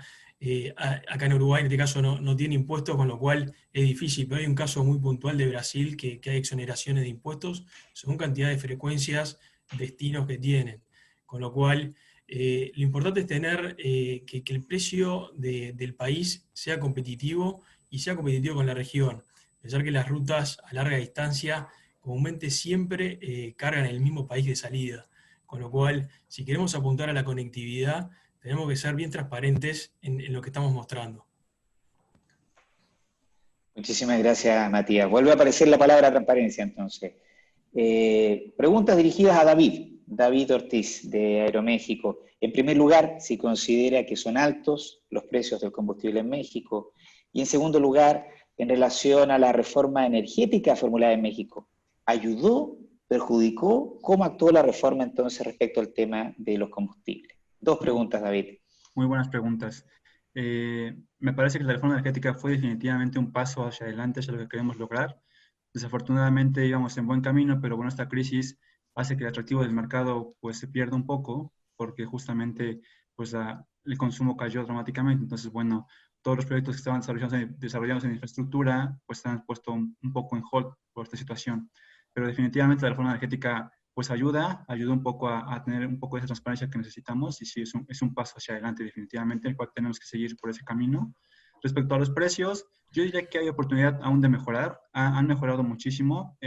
Acá en Uruguay en este caso no tiene impuestos, con lo cual es difícil, pero hay un caso muy puntual de Brasil que hay exoneraciones de impuestos según cantidad de frecuencias, destinos que tienen. Con lo cual, lo importante es tener que el precio del país sea competitivo y sea competitivo con la región. Pensar que las rutas a larga distancia comúnmente siempre cargan el mismo país de salida. Con lo cual, si queremos apuntar a la conectividad, tenemos que ser bien transparentes en lo que estamos mostrando. Muchísimas gracias, Matías. Vuelve a aparecer la palabra transparencia, entonces. Preguntas dirigidas a David Ortiz, de Aeroméxico. En primer lugar, si considera que son altos los precios del combustible en México. Y en segundo lugar, en relación a la reforma energética formulada en México. ¿Ayudó, perjudicó? ¿Cómo actuó la reforma entonces respecto al tema de los combustibles? Dos preguntas, David. Muy buenas preguntas. Me parece que la reforma energética fue definitivamente un paso hacia adelante, hacia lo que queremos lograr. Desafortunadamente íbamos en buen camino, pero bueno, esta crisis hace que el atractivo del mercado pues se pierda un poco, porque justamente pues el consumo cayó dramáticamente. Entonces, bueno, todos los proyectos que estaban desarrollados en infraestructura, pues se han puesto un poco en hold por esta situación. Pero definitivamente la reforma energética pues ayuda un poco a tener un poco de esa transparencia que necesitamos, y sí, es un paso hacia adelante definitivamente, el cual tenemos que seguir por ese camino. Respecto a los precios, yo diría que hay oportunidad aún de mejorar, han mejorado muchísimo.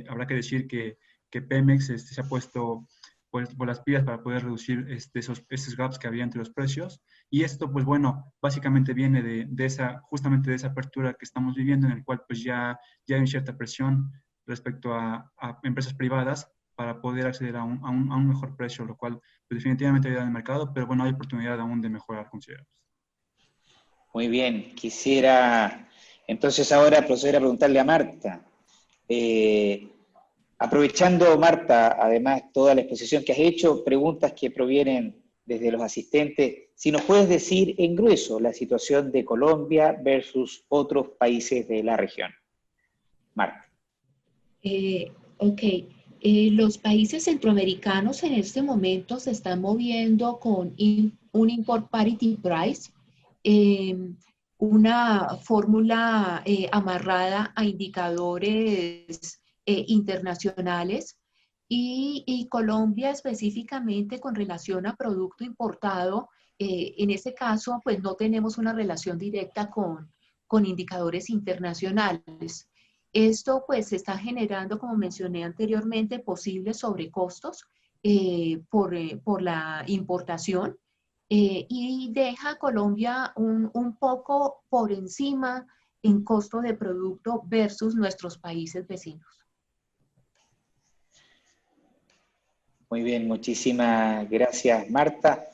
Habrá que decir que Pemex se ha puesto pues, por las pilas para poder reducir esos gaps que había entre los precios, y esto pues bueno, básicamente viene justamente de esa apertura que estamos viviendo, en el cual pues ya hay cierta presión respecto a empresas privadas para poder acceder a un mejor precio, lo cual pues, definitivamente ayuda al mercado, pero bueno, hay oportunidad aún de mejorar, consideramos. Muy bien, quisiera entonces ahora proceder a preguntarle a Marta. Aprovechando, Marta, además toda la exposición que has hecho, preguntas que provienen desde los asistentes, si nos puedes decir en grueso la situación de Colombia versus otros países de la región. Marta. Ok. Los países centroamericanos en este momento se están moviendo con un import parity price, una fórmula amarrada a indicadores internacionales, y Colombia específicamente con relación a producto importado, en ese caso pues no tenemos una relación directa con indicadores internacionales. Esto pues está generando, como mencioné anteriormente, posibles sobrecostos por la importación, y deja a Colombia un poco por encima en costo de producto versus nuestros países vecinos. Muy bien, muchísimas gracias, Marta.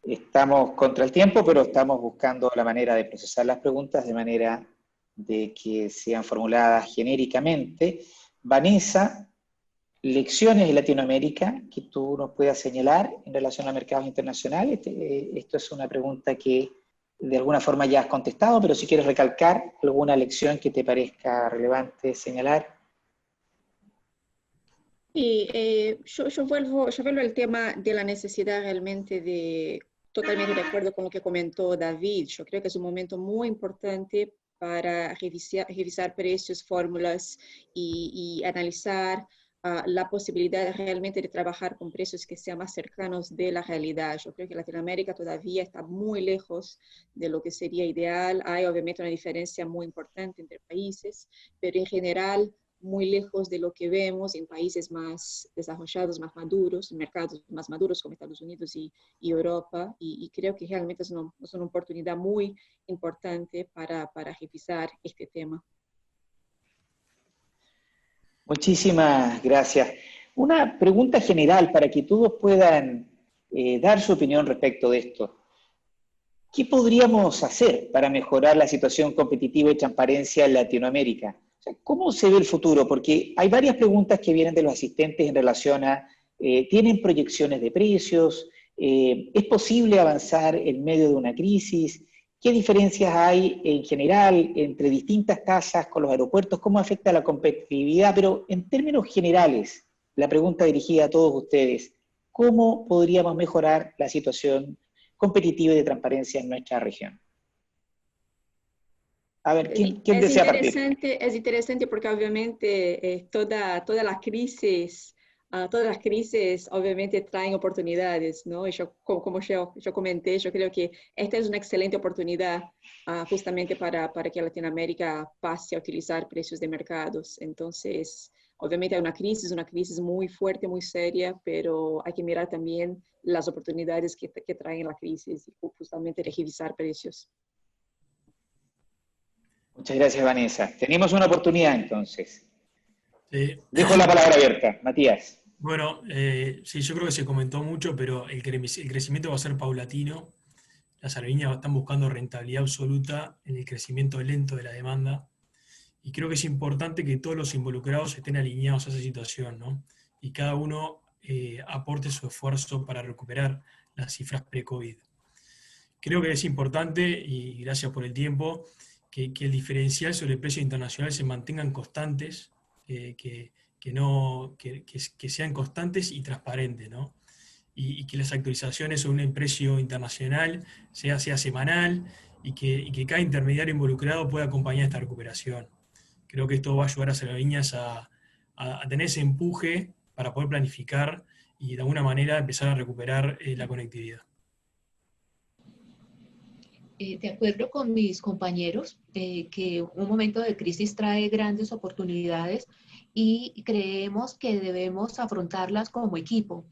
Estamos contra el tiempo, pero estamos buscando la manera de procesar las preguntas de manera de que sean formuladas genéricamente. Vanessa, lecciones de Latinoamérica que tú nos puedas señalar en relación a mercados internacionales. Esto es una pregunta que de alguna forma ya has contestado, pero si quieres recalcar alguna lección que te parezca relevante señalar. Sí, yo vuelvo al tema de la necesidad realmente de, totalmente de acuerdo con lo que comentó David. Yo creo que es un momento muy importante para revisar precios, fórmulas y analizar la posibilidad realmente de trabajar con precios que sean más cercanos de la realidad. Yo creo que Latinoamérica todavía está muy lejos de lo que sería ideal. Hay obviamente una diferencia muy importante entre países, pero en general muy lejos de lo que vemos en países más desarrollados, más maduros, mercados más maduros como Estados Unidos y Europa, y creo que realmente es una oportunidad muy importante para revisar este tema. Muchísimas gracias. Una pregunta general para que todos puedan dar su opinión respecto de esto. ¿Qué podríamos hacer para mejorar la situación competitiva y transparencia en Latinoamérica? O sea, ¿cómo se ve el futuro? Porque hay varias preguntas que vienen de los asistentes en relación a, ¿tienen proyecciones de precios? ¿Es posible avanzar en medio de una crisis? ¿Qué diferencias hay en general entre distintas tasas con los aeropuertos? ¿Cómo afecta la competitividad? Pero en términos generales, la pregunta dirigida a todos ustedes, ¿cómo podríamos mejorar la situación competitiva y de transparencia en nuestra región? A ver, ¿quién desea partir? Es interesante porque obviamente todas las crisis obviamente traen oportunidades, ¿no? Y como yo comenté, yo creo que esta es una excelente oportunidad justamente para que Latinoamérica pase a utilizar precios de mercados. Entonces, obviamente hay una crisis muy fuerte, muy seria, pero hay que mirar también las oportunidades que traen la crisis y justamente revisar precios. Muchas gracias, Vanessa. Tenemos una oportunidad, entonces. Sí. Dejo la palabra abierta. Matías. Bueno, sí, yo creo que se comentó mucho, pero el crecimiento va a ser paulatino. Las aerolíneas están buscando rentabilidad absoluta en el crecimiento lento de la demanda. Y creo que es importante que todos los involucrados estén alineados a esa situación, ¿no? Y cada uno aporte su esfuerzo para recuperar las cifras pre-COVID. Creo que es importante, y gracias por el tiempo, que el diferencial sobre el precio internacional se mantengan constantes, que sean constantes y transparentes, ¿no? y que las actualizaciones sobre un precio internacional sea semanal y que cada intermediario involucrado pueda acompañar esta recuperación. Creo que esto va a ayudar a las aerolíneas a tener ese empuje para poder planificar y de alguna manera empezar a recuperar la conectividad. De acuerdo con mis compañeros, que un momento de crisis trae grandes oportunidades y creemos que debemos afrontarlas como equipo.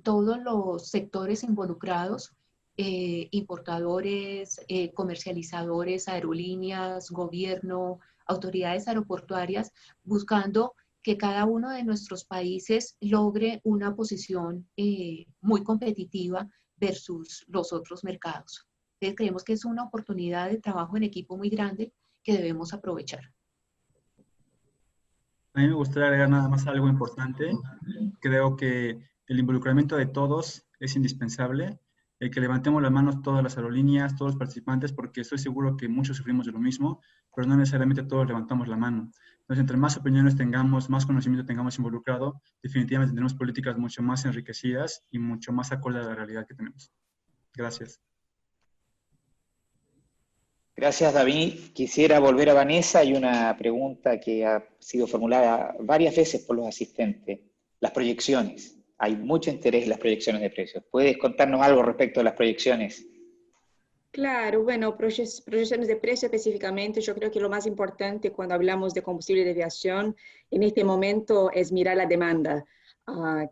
Todos los sectores involucrados, importadores, comercializadores, aerolíneas, gobierno, autoridades aeroportuarias, buscando que cada uno de nuestros países logre una posición muy competitiva versus los otros mercados. Entonces, creemos que es una oportunidad de trabajo en equipo muy grande que debemos aprovechar. A mí me gustaría agregar nada más algo importante. Creo que el involucramiento de todos es indispensable. El que levantemos las manos todas las aerolíneas, todos los participantes, porque estoy seguro que muchos sufrimos de lo mismo, pero no necesariamente todos levantamos la mano. Entonces, entre más opiniones tengamos, más conocimiento tengamos involucrado, definitivamente tenemos políticas mucho más enriquecidas y mucho más acorde a la realidad que tenemos. Gracias. Gracias, David. Quisiera volver a Vanessa. Hay una pregunta que ha sido formulada varias veces por los asistentes. Las proyecciones. Hay mucho interés en las proyecciones de precios. ¿Puedes contarnos algo respecto a las proyecciones? Claro, bueno, proyecciones de precio específicamente, yo creo que lo más importante cuando hablamos de combustible de aviación en este momento es mirar la demanda,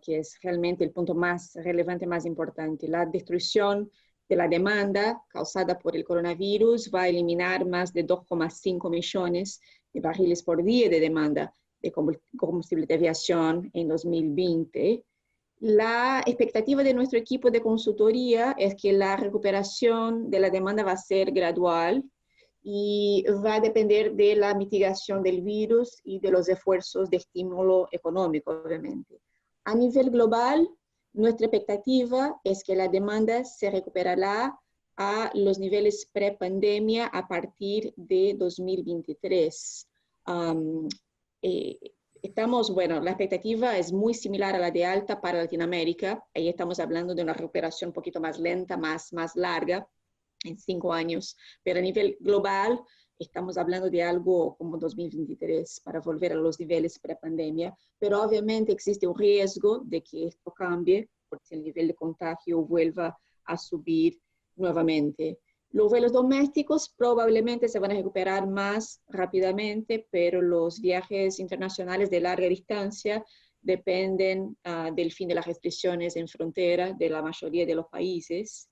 que es realmente el punto más relevante, más importante. La destrucción de la demanda causada por el coronavirus va a eliminar más de 2,5 millones de barriles por día de demanda de combustible de aviación en 2020. La expectativa de nuestro equipo de consultoría es que la recuperación de la demanda va a ser gradual y va a depender de la mitigación del virus y de los esfuerzos de estímulo económico, obviamente. A nivel global, nuestra expectativa es que la demanda se recuperará a los niveles pre-pandemia a partir de 2023. Bueno, la expectativa es muy similar a la de ALTA para Latinoamérica. Ahí estamos hablando de una recuperación un poquito más lenta, más larga, en 5 años. Pero a nivel global, estamos hablando de algo como 2023 para volver a los niveles pre-pandemia. Pero obviamente existe un riesgo de que esto cambie, porque el nivel de contagio vuelva a subir nuevamente. Los vuelos domésticos probablemente se van a recuperar más rápidamente, pero los viajes internacionales de larga distancia dependen del fin de las restricciones en frontera de la mayoría de los países.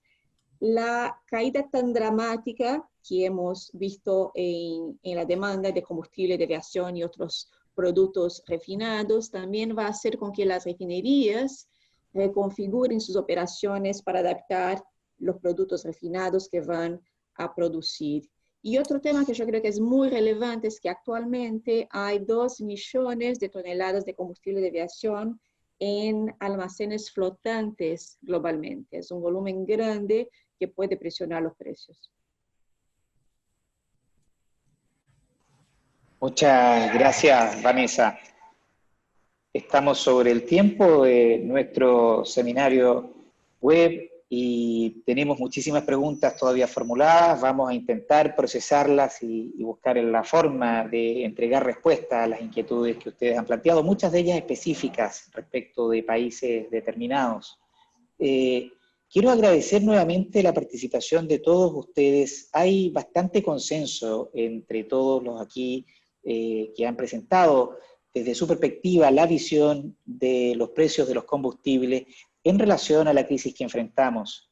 La caída tan dramática que hemos visto en la demanda de combustible de aviación y otros productos refinados también va a hacer con que las refinerías reconfiguren sus operaciones para adaptar los productos refinados que van a producir. Y otro tema que yo creo que es muy relevante es que actualmente hay 2 millones de toneladas de combustible de aviación en almacenes flotantes globalmente. Es un volumen grande que puede presionar los precios. Muchas gracias, Vanessa. Estamos sobre el tiempo de nuestro seminario web y tenemos muchísimas preguntas todavía formuladas. Vamos a intentar procesarlas y buscar la forma de entregar respuesta a las inquietudes que ustedes han planteado, muchas de ellas específicas respecto de países determinados. Quiero agradecer nuevamente la participación de todos ustedes. Hay bastante consenso entre todos los aquí que han presentado desde su perspectiva la visión de los precios de los combustibles en relación a la crisis que enfrentamos.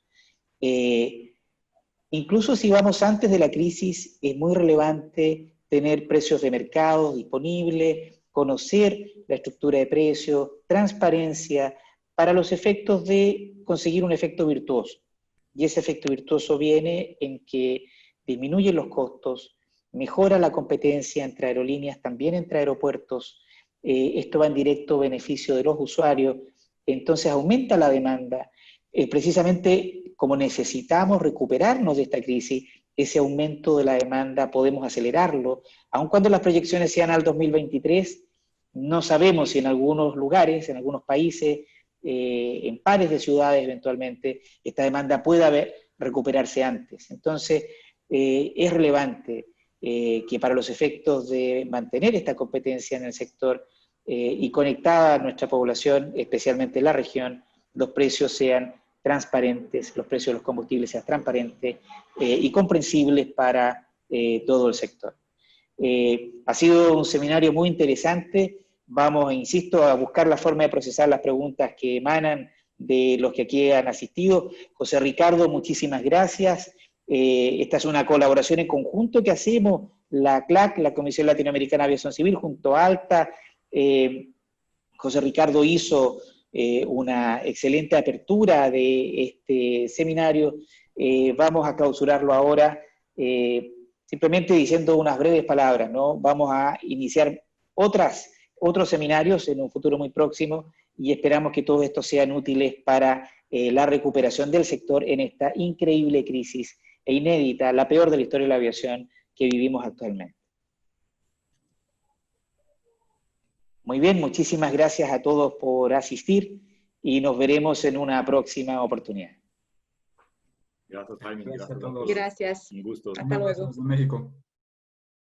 Incluso si vamos antes de la crisis, es muy relevante tener precios de mercado disponibles, conocer la estructura de precios, transparencia, para los efectos de conseguir un efecto virtuoso. Y ese efecto virtuoso viene en que disminuyen los costos, mejora la competencia entre aerolíneas, también entre aeropuertos. Esto va en directo beneficio de los usuarios, entonces aumenta la demanda. Precisamente como necesitamos recuperarnos de esta crisis, ese aumento de la demanda podemos acelerarlo, aun cuando las proyecciones sean al 2023, no sabemos si en algunos lugares, en algunos países, en pares de ciudades eventualmente, esta demanda pueda recuperarse antes. Entonces, es relevante que para los efectos de mantener esta competencia en el sector y conectada a nuestra población, especialmente en la región, los precios sean transparentes, los precios de los combustibles sean transparentes y comprensibles para todo el sector. Ha sido un seminario muy interesante. Vamos, insisto, a buscar la forma de procesar las preguntas que emanan de los que aquí han asistido. José Ricardo, muchísimas gracias. Esta es una colaboración en conjunto que hacemos, la CLAC, la Comisión Latinoamericana de Aviación Civil, junto a ALTA. José Ricardo hizo una excelente apertura de este seminario. Vamos a clausurarlo ahora, simplemente diciendo unas breves palabras, ¿no? Vamos a iniciar otros seminarios en un futuro muy próximo y esperamos que todos estos sean útiles para la recuperación del sector en esta increíble crisis e inédita, la peor de la historia de la aviación que vivimos actualmente. Muy bien, muchísimas gracias a todos por asistir y nos veremos en una próxima oportunidad. Gracias, Jaime. Gracias a todos. Gracias. Un gusto. Hasta luego. México.